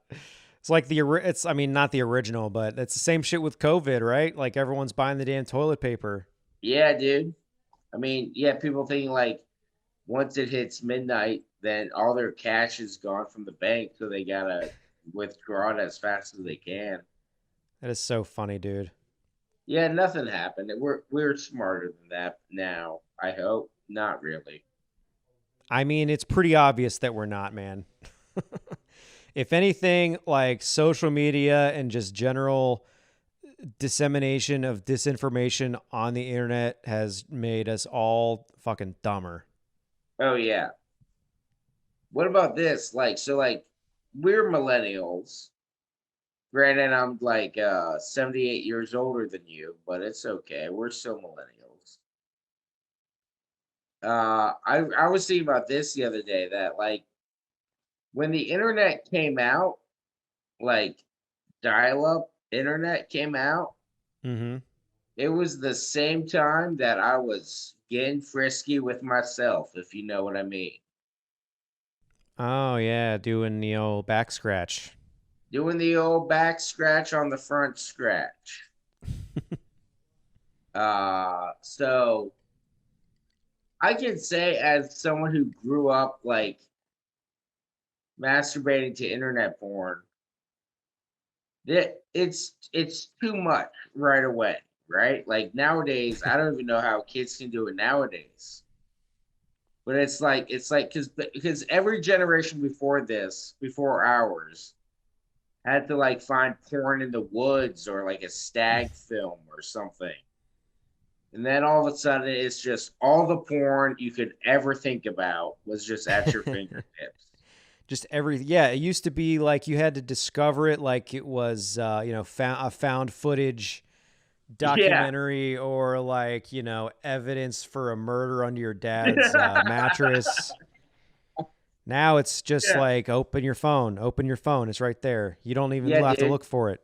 It's like it's, I mean, not the original, but it's the same shit with COVID, right? Like everyone's buying the damn toilet paper. Yeah, dude. I mean, yeah, people thinking like once it hits midnight, then all their cash is gone from the bank, so they gotta withdraw it as fast as they can. That is so funny, dude. Yeah, nothing happened. We're smarter than that now. I hope not really. I mean, it's pretty obvious that we're not, man. If anything, like social media and just general dissemination of disinformation on the internet has made us all fucking dumber. Oh yeah. What about this? Like so, like we're millennials. Granted, I'm like 78 years older than you, but it's okay. We're still millennials. I was thinking about this the other day that like when the internet came out, like dial-up internet came out, Mm-hmm. it was the same time that I was getting frisky with myself, if you know what I mean. Oh yeah, doing the old back scratch. Doing the old back scratch on the front scratch. So I can say as someone who grew up like masturbating to internet porn, that it's too much right away, right? Like nowadays, I don't even know how kids can do it nowadays. But it's like because every generation before this, before ours, had to like find porn in the woods or like a stag film or something. And then all of a sudden, it's just all the porn you could ever think about was just at your fingertips. Just yeah, it used to be like you had to discover it like it was a found footage documentary or like evidence for a murder under your dad's mattress. Now it's just like open your phone, it's right there. You don't even have to look for it.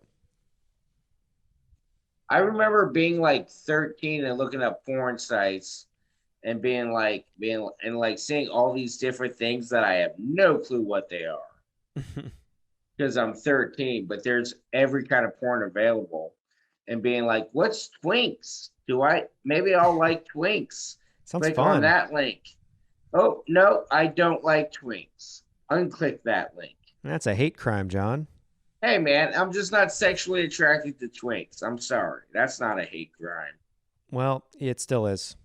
I remember being like 13 and looking up porn sites and being seeing all these different things that I have no clue what they are because I'm 13, but there's every kind of porn available, and being like, what's Twinks? Maybe I'll like Twinks. Sounds Click fun. on that link. Oh, no, I don't like Twinks. Unclick that link. That's a hate crime, John. Hey, man, I'm just not sexually attracted to Twinks. I'm sorry. That's not a hate crime. Well, it still is.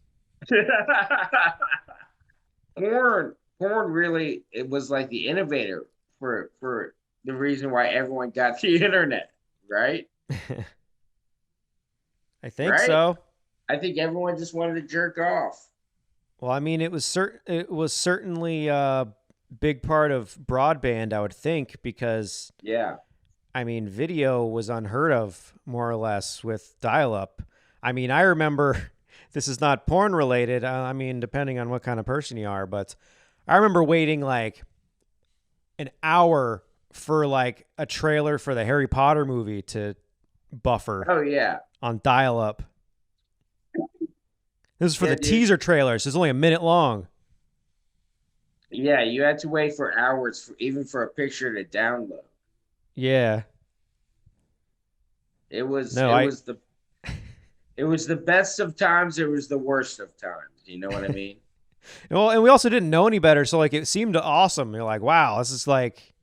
Porn really, it was like the innovator for the reason why everyone got the internet, right? I think so. I think everyone just wanted to jerk off. Well, I mean, it was certainly a big part of broadband, I would think, because I mean, video was unheard of, more or less, with dial-up. I mean, I remember, this is not porn related, I mean, depending on what kind of person you are, but I remember waiting like an hour for like a trailer for the Harry Potter movie to buffer. Oh, yeah. On dial-up. This is for the teaser trailers. It's only a minute long. Yeah, you had to wait for hours even for a picture to download. Yeah. It was the best of times, it was the worst of times. You know what I mean? Well, and we also didn't know any better, so like it seemed awesome. You're like, wow, this is like,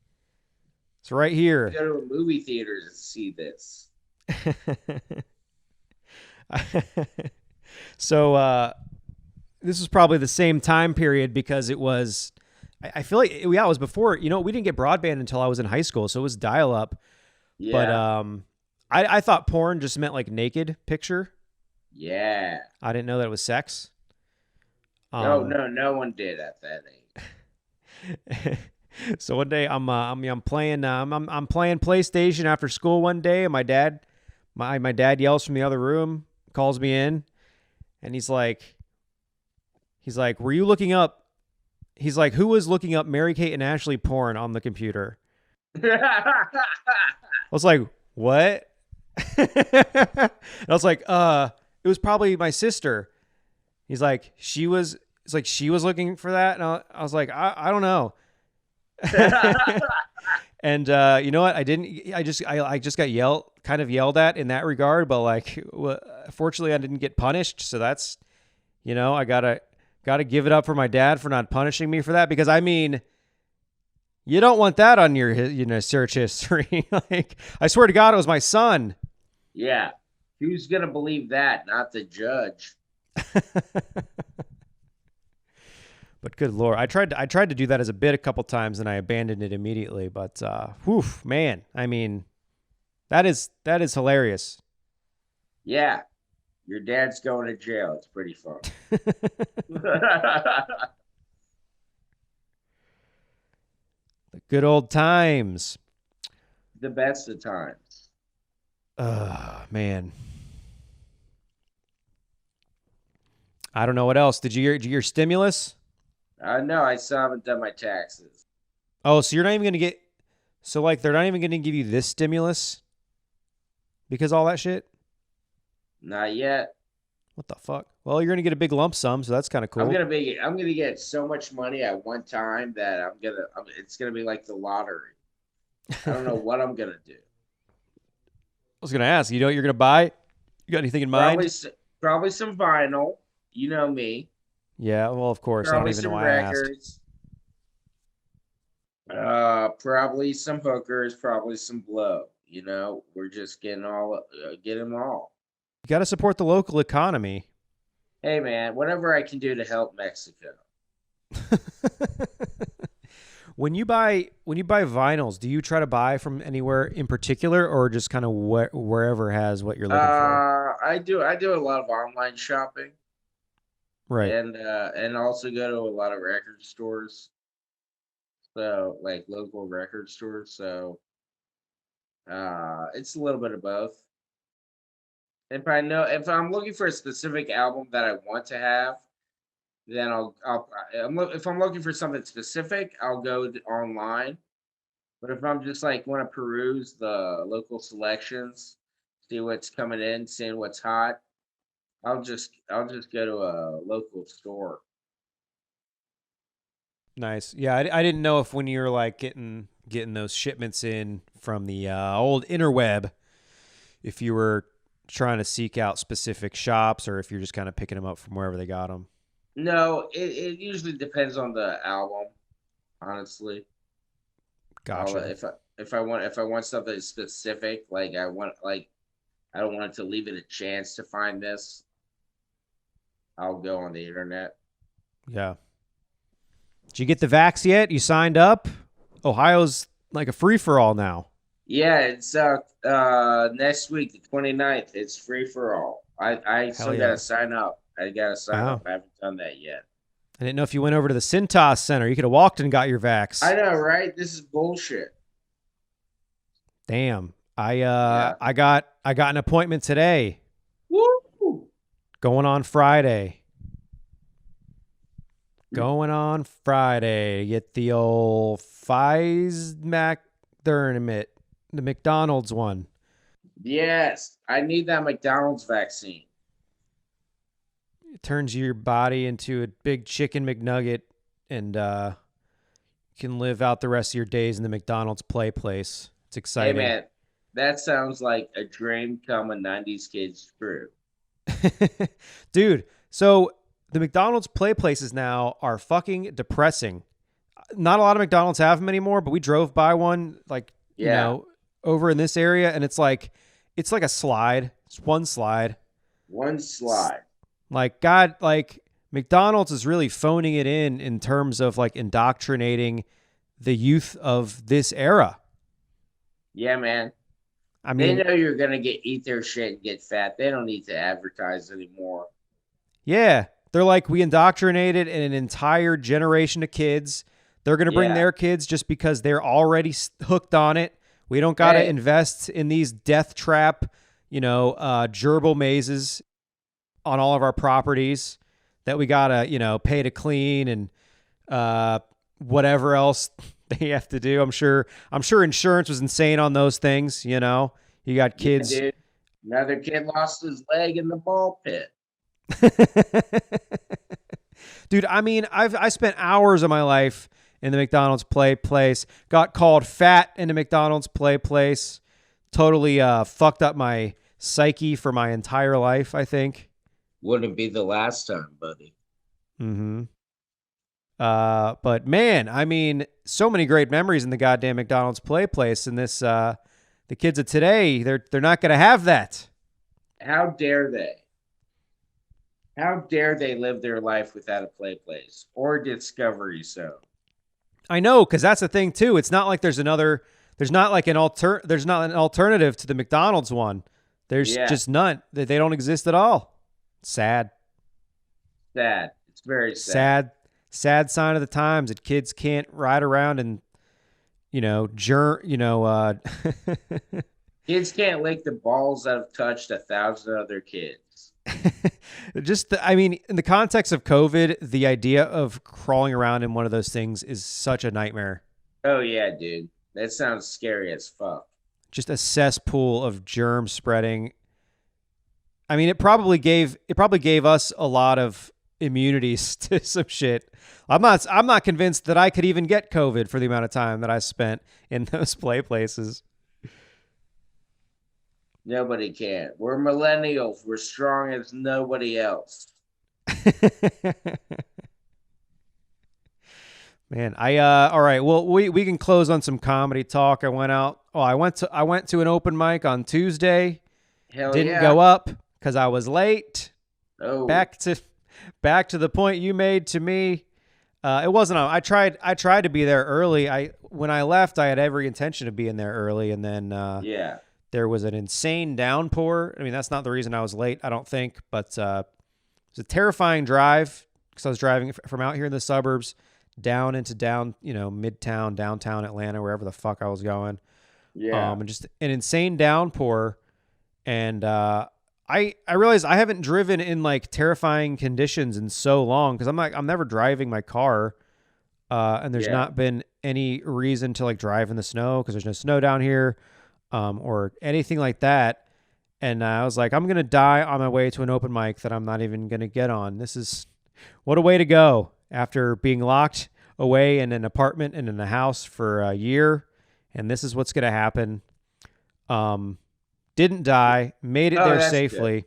it's right here. You go to a movie theater to see this. So this was probably the same time period because it was, I feel like it was before, we didn't get broadband until I was in high school, so it was dial-up. Yeah. But I thought porn just meant like naked picture. Yeah. I didn't know that it was sex. No one did at that age. So one day I'm playing PlayStation after school one day, and my dad yells from the other room, calls me in, and he's like, were you looking up? He's like, who was looking up Mary-Kate and Ashley porn on the computer? I was like, what? And I was like, it was probably my sister. He's like, she was looking for that. And I was like, I don't know. And you know what? I just got yelled at in that regard, but like, fortunately I didn't get punished. So that's, I gotta give it up for my dad for not punishing me for that, because I mean, you don't want that on your search history. Like, I swear to God, it was my son. Yeah. Who's going to believe that? Not the judge. But good Lord, I tried to do that as a bit a couple times and I abandoned it immediately. But man, I mean, that is hilarious. Yeah. Your dad's going to jail. It's pretty fun. The good old times. The best of times. Man. I don't know what else. Did you hear stimulus? No, I still haven't done my taxes. Oh, so you're not even going to get... So, like, they're not even going to give you this stimulus? Because all that shit? Not yet. What the fuck? Well, you're going to get a big lump sum, so that's kind of cool. I'm gonna get so much money at one time that it's gonna be like the lottery. I don't know what I'm gonna do. I was gonna ask, you know what you're gonna buy? You got anything in mind? Probably some vinyl. You know me. Yeah, well, of course. Probably I don't even some know why records. I asked. Probably some hookers. Probably some blow. We're just getting them all. You got to support the local economy. Hey, man, whatever I can do to help Mexico. When you buy vinyls, do you try to buy from anywhere in particular, or just kind of wherever has what you're looking for? I do a lot of online shopping, Right. and also go to a lot of record stores. So like local record stores. So it's a little bit of both. If I'm looking for a specific album that I want to have, then if I'm looking for something specific, I'll go online. But if I'm just like want to peruse the local selections, see what's coming in, seeing what's hot, I'll just go to a local store. Nice. Yeah, I didn't know if when you were like getting those shipments in from the old interweb, if you were trying to seek out specific shops or if you're just kind of picking them up from wherever they got them. No, it usually depends on the album, honestly. I'll Gotcha. if I want something specific, I don't want it to leave it a chance to find this. I'll go on the internet. Yeah. Did you get the vax yet? You signed up? Ohio's like a free for all now. Yeah, it's next week, the 29th. It's free for all. I Hell still yeah. gotta sign up. I gotta sign Oh. up. I haven't done that yet. I didn't know if you went over to the Cintas Center. You could have walked and got your vax. I know, right? This is bullshit. Damn. Yeah. I got an appointment today. Woo! Going on Friday. Going on Friday. Get the old Pfizer McDermott, the McDonald's one. Yes, I need that McDonald's vaccine. It turns your body into a big chicken McNugget, and you can live out the rest of your days in the McDonald's play place. It's Hey exciting. man, that sounds like a dream come a 90s kid's true. Dude, so the McDonald's play places now are fucking depressing. Not a lot of McDonald's have them anymore, but we drove by one Yeah. over in this area, and it's like a slide. It's one slide. One slide. Like God, like McDonald's is really phoning it in terms of like indoctrinating the youth of this era. Yeah, man. I They mean, know you're gonna eat their shit and get fat. They don't need to advertise anymore. yeah, they're like, we indoctrinated an entire generation of kids. They're going to bring Yeah. their kids just because they're already hooked on it. We don't got to Hey. invest in these death trap, gerbil mazes on all of our properties that we got to, pay to clean and whatever else they have to do. I'm sure insurance was insane on those things, You got Yeah, kids. dude. Another kid lost his leg in the ball pit. Dude, I mean, I spent hours of my life in the McDonald's play place, got called fat in the McDonald's play place, totally fucked up my psyche for my entire life, I think. Wouldn't be the last time, buddy. Mm-hmm. But man, I mean, so many great memories in the goddamn McDonald's play place, and this the kids of today, they're not gonna have that. How dare they? How dare they live their life without a play place or Discovery Zone? I know, because that's the thing too. It's not like there's not like there's not an alternative to the McDonald's one. There's Yeah. just none. They don't exist at all. Sad. Sad. It's very sad. Sad sign of the times that kids can't ride around and Kids can't lick the balls that have touched 1,000 other kids. I mean, in the context of COVID, the idea of crawling around in one of those things is such a nightmare. Oh yeah, dude. That sounds scary as fuck. Just a cesspool of germ spreading. I mean, it probably gave us a lot of immunities to some shit. I'm not convinced that I could even get COVID for the amount of time that I spent in those play places. Nobody can. We're millennials. We're strong as nobody else. Man, all right. Well, we can close on some comedy talk. I went to an open mic on Tuesday. Hell Didn't yeah. go up because I was late. Oh, Back to the point you made to me. It wasn't. I tried to be there early. When I left, I had every intention of being there early, and then Yeah. there was an insane downpour. I mean, that's not the reason I was late, I don't think, but it was a terrifying drive because I was driving from out here in the suburbs down into midtown, downtown Atlanta, wherever the fuck I was going. Yeah. And just an insane downpour. And I realized I haven't driven in like terrifying conditions in so long because I'm never driving my car, and there's Yeah. not been any reason to like drive in the snow because there's no snow down here, or anything like that. And I was like, I'm gonna die on my way to an open mic that I'm not even gonna get on. What a way to go after being locked away in an apartment and in a house for a year, and this is what's gonna happen. Didn't die, made it Oh, there that's safely.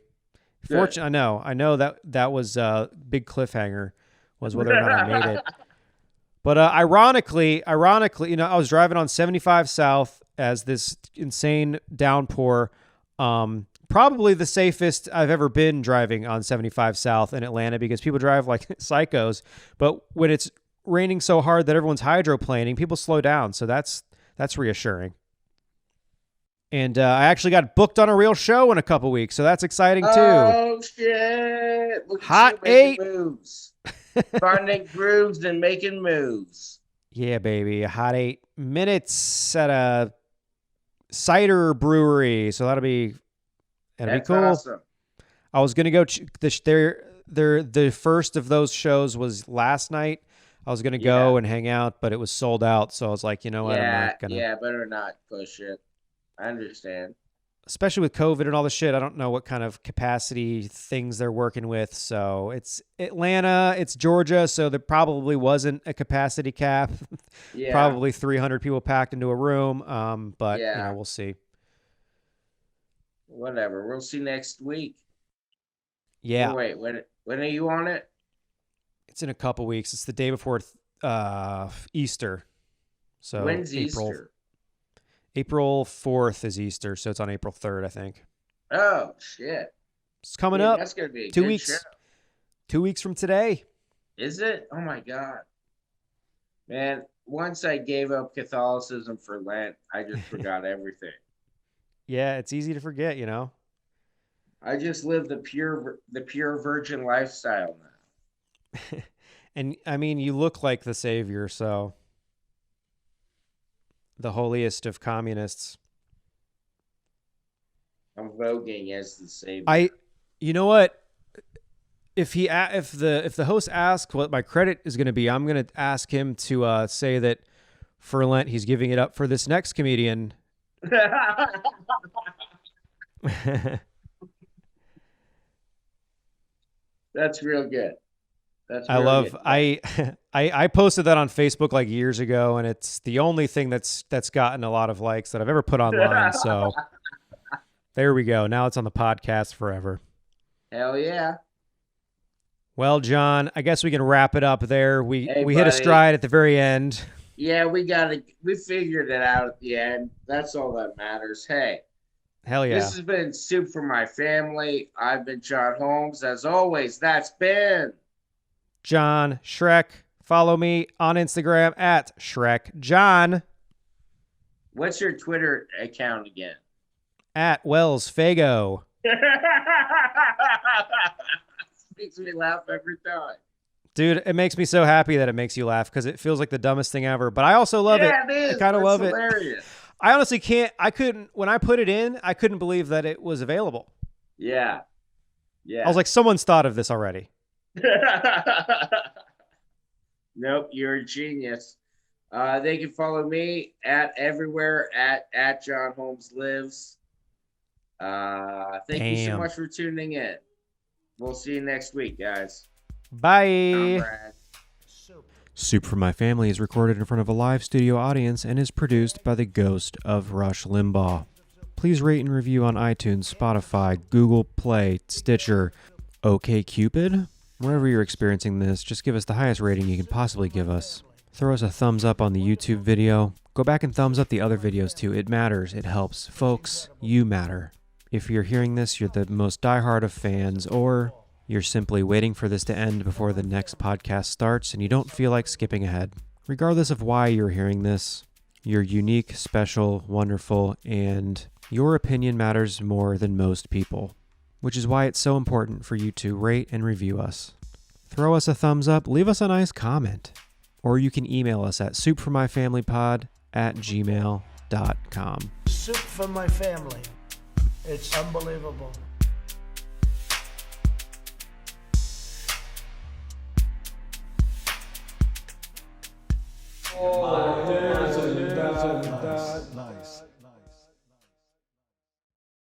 Good. Fortunately, I know that was a big cliffhanger, was whether or not I made it. But ironically, I was driving on 75 South as this insane downpour. Probably the safest I've ever been driving on 75 South in Atlanta because people drive like psychos. But when it's raining so hard that everyone's hydroplaning, people slow down. So that's reassuring. And I actually got booked on a real show in a couple weeks, so that's exciting too. Oh shit! Look at Hot you making 8. moves, finding grooves and making moves. Yeah, baby. A hot 8 minutes at a cider brewery. So that'll be That's cool. awesome. I was gonna go. The first of those shows was last night. I was gonna go and hang out, but it was sold out. So I was like, you know what? I'm not gonna. Yeah, better not push it. I understand. Especially with COVID and all the shit, I don't know what kind of capacity things they're working with. So it's Atlanta, it's Georgia, so there probably wasn't a capacity cap. Yeah. Probably 300 people packed into a room. But Yeah. we'll see. Whatever. We'll see next week. Yeah, Oh, wait, when are you on it? it's in a couple weeks. It's the day before Easter. So When's Easter? April 4th is Easter, so it's on April 3rd, I think. Oh shit! It's coming Dude, up. That's gonna be a 2 good weeks. show. 2 weeks from today. Is it? Oh my god, man! Once I gave up Catholicism for Lent, I just forgot everything. Yeah, it's easy to forget, I just live the pure virgin lifestyle now. And I mean, you look like the savior, so the holiest of communists. I'm voguing as the savior. You know what? If the host asks what my credit is going to be, I'm going to ask him to say that for Lent he's giving it up for this next comedian. That's real good. That's I real love good. I posted that on Facebook like years ago, and it's the only thing that's gotten a lot of likes that I've ever put online. So there we go. Now it's on the podcast forever. Hell yeah. Well, John, I guess we can wrap it up there. We Hey, hit a buddy. stride at the very end. Yeah, we figured it out at the end. That's all that matters. Hey, Hell yeah. this has been Soup for My Family. I've been John Holmes. As always, that's been John Shrek. Follow me on Instagram at Shrek John, what's your Twitter account again? at Wells Fago. Makes me laugh every time. Dude, it makes me so happy that it makes you laugh because it feels like the dumbest thing ever. But I also love it. It is. I kind of love it. Hilarious. I honestly when I put it in, I couldn't believe that it was available. Yeah. Yeah. I was like, someone's thought of this already. Nope, you're a genius. They can follow me at everywhere at John Holmes Lives. Thank you so Damn. much for tuning in. We'll see you next week, guys. Bye. Brad. Soup for My Family is recorded in front of a live studio audience and is produced by the ghost of Rush Limbaugh. Please rate and review on iTunes, Spotify, Google Play, Stitcher, OkCupid. Wherever you're experiencing this, just give us the highest rating you can possibly give us. Throw us a thumbs up on the YouTube video. Go back and thumbs up the other videos too. It matters. It helps. Folks, you matter. If you're hearing this, you're the most diehard of fans, or You're simply waiting for this to end before the next podcast starts and you don't feel like skipping ahead. Regardless of why you're hearing this, you're unique, special, wonderful, and your opinion matters more than most people, which is why it's so important for you to rate and review us. Throw us a thumbs up, leave us a nice comment, or you can email us at soupformyfamilypod@gmail.com. Soup for my family. It's unbelievable. Oh, nice.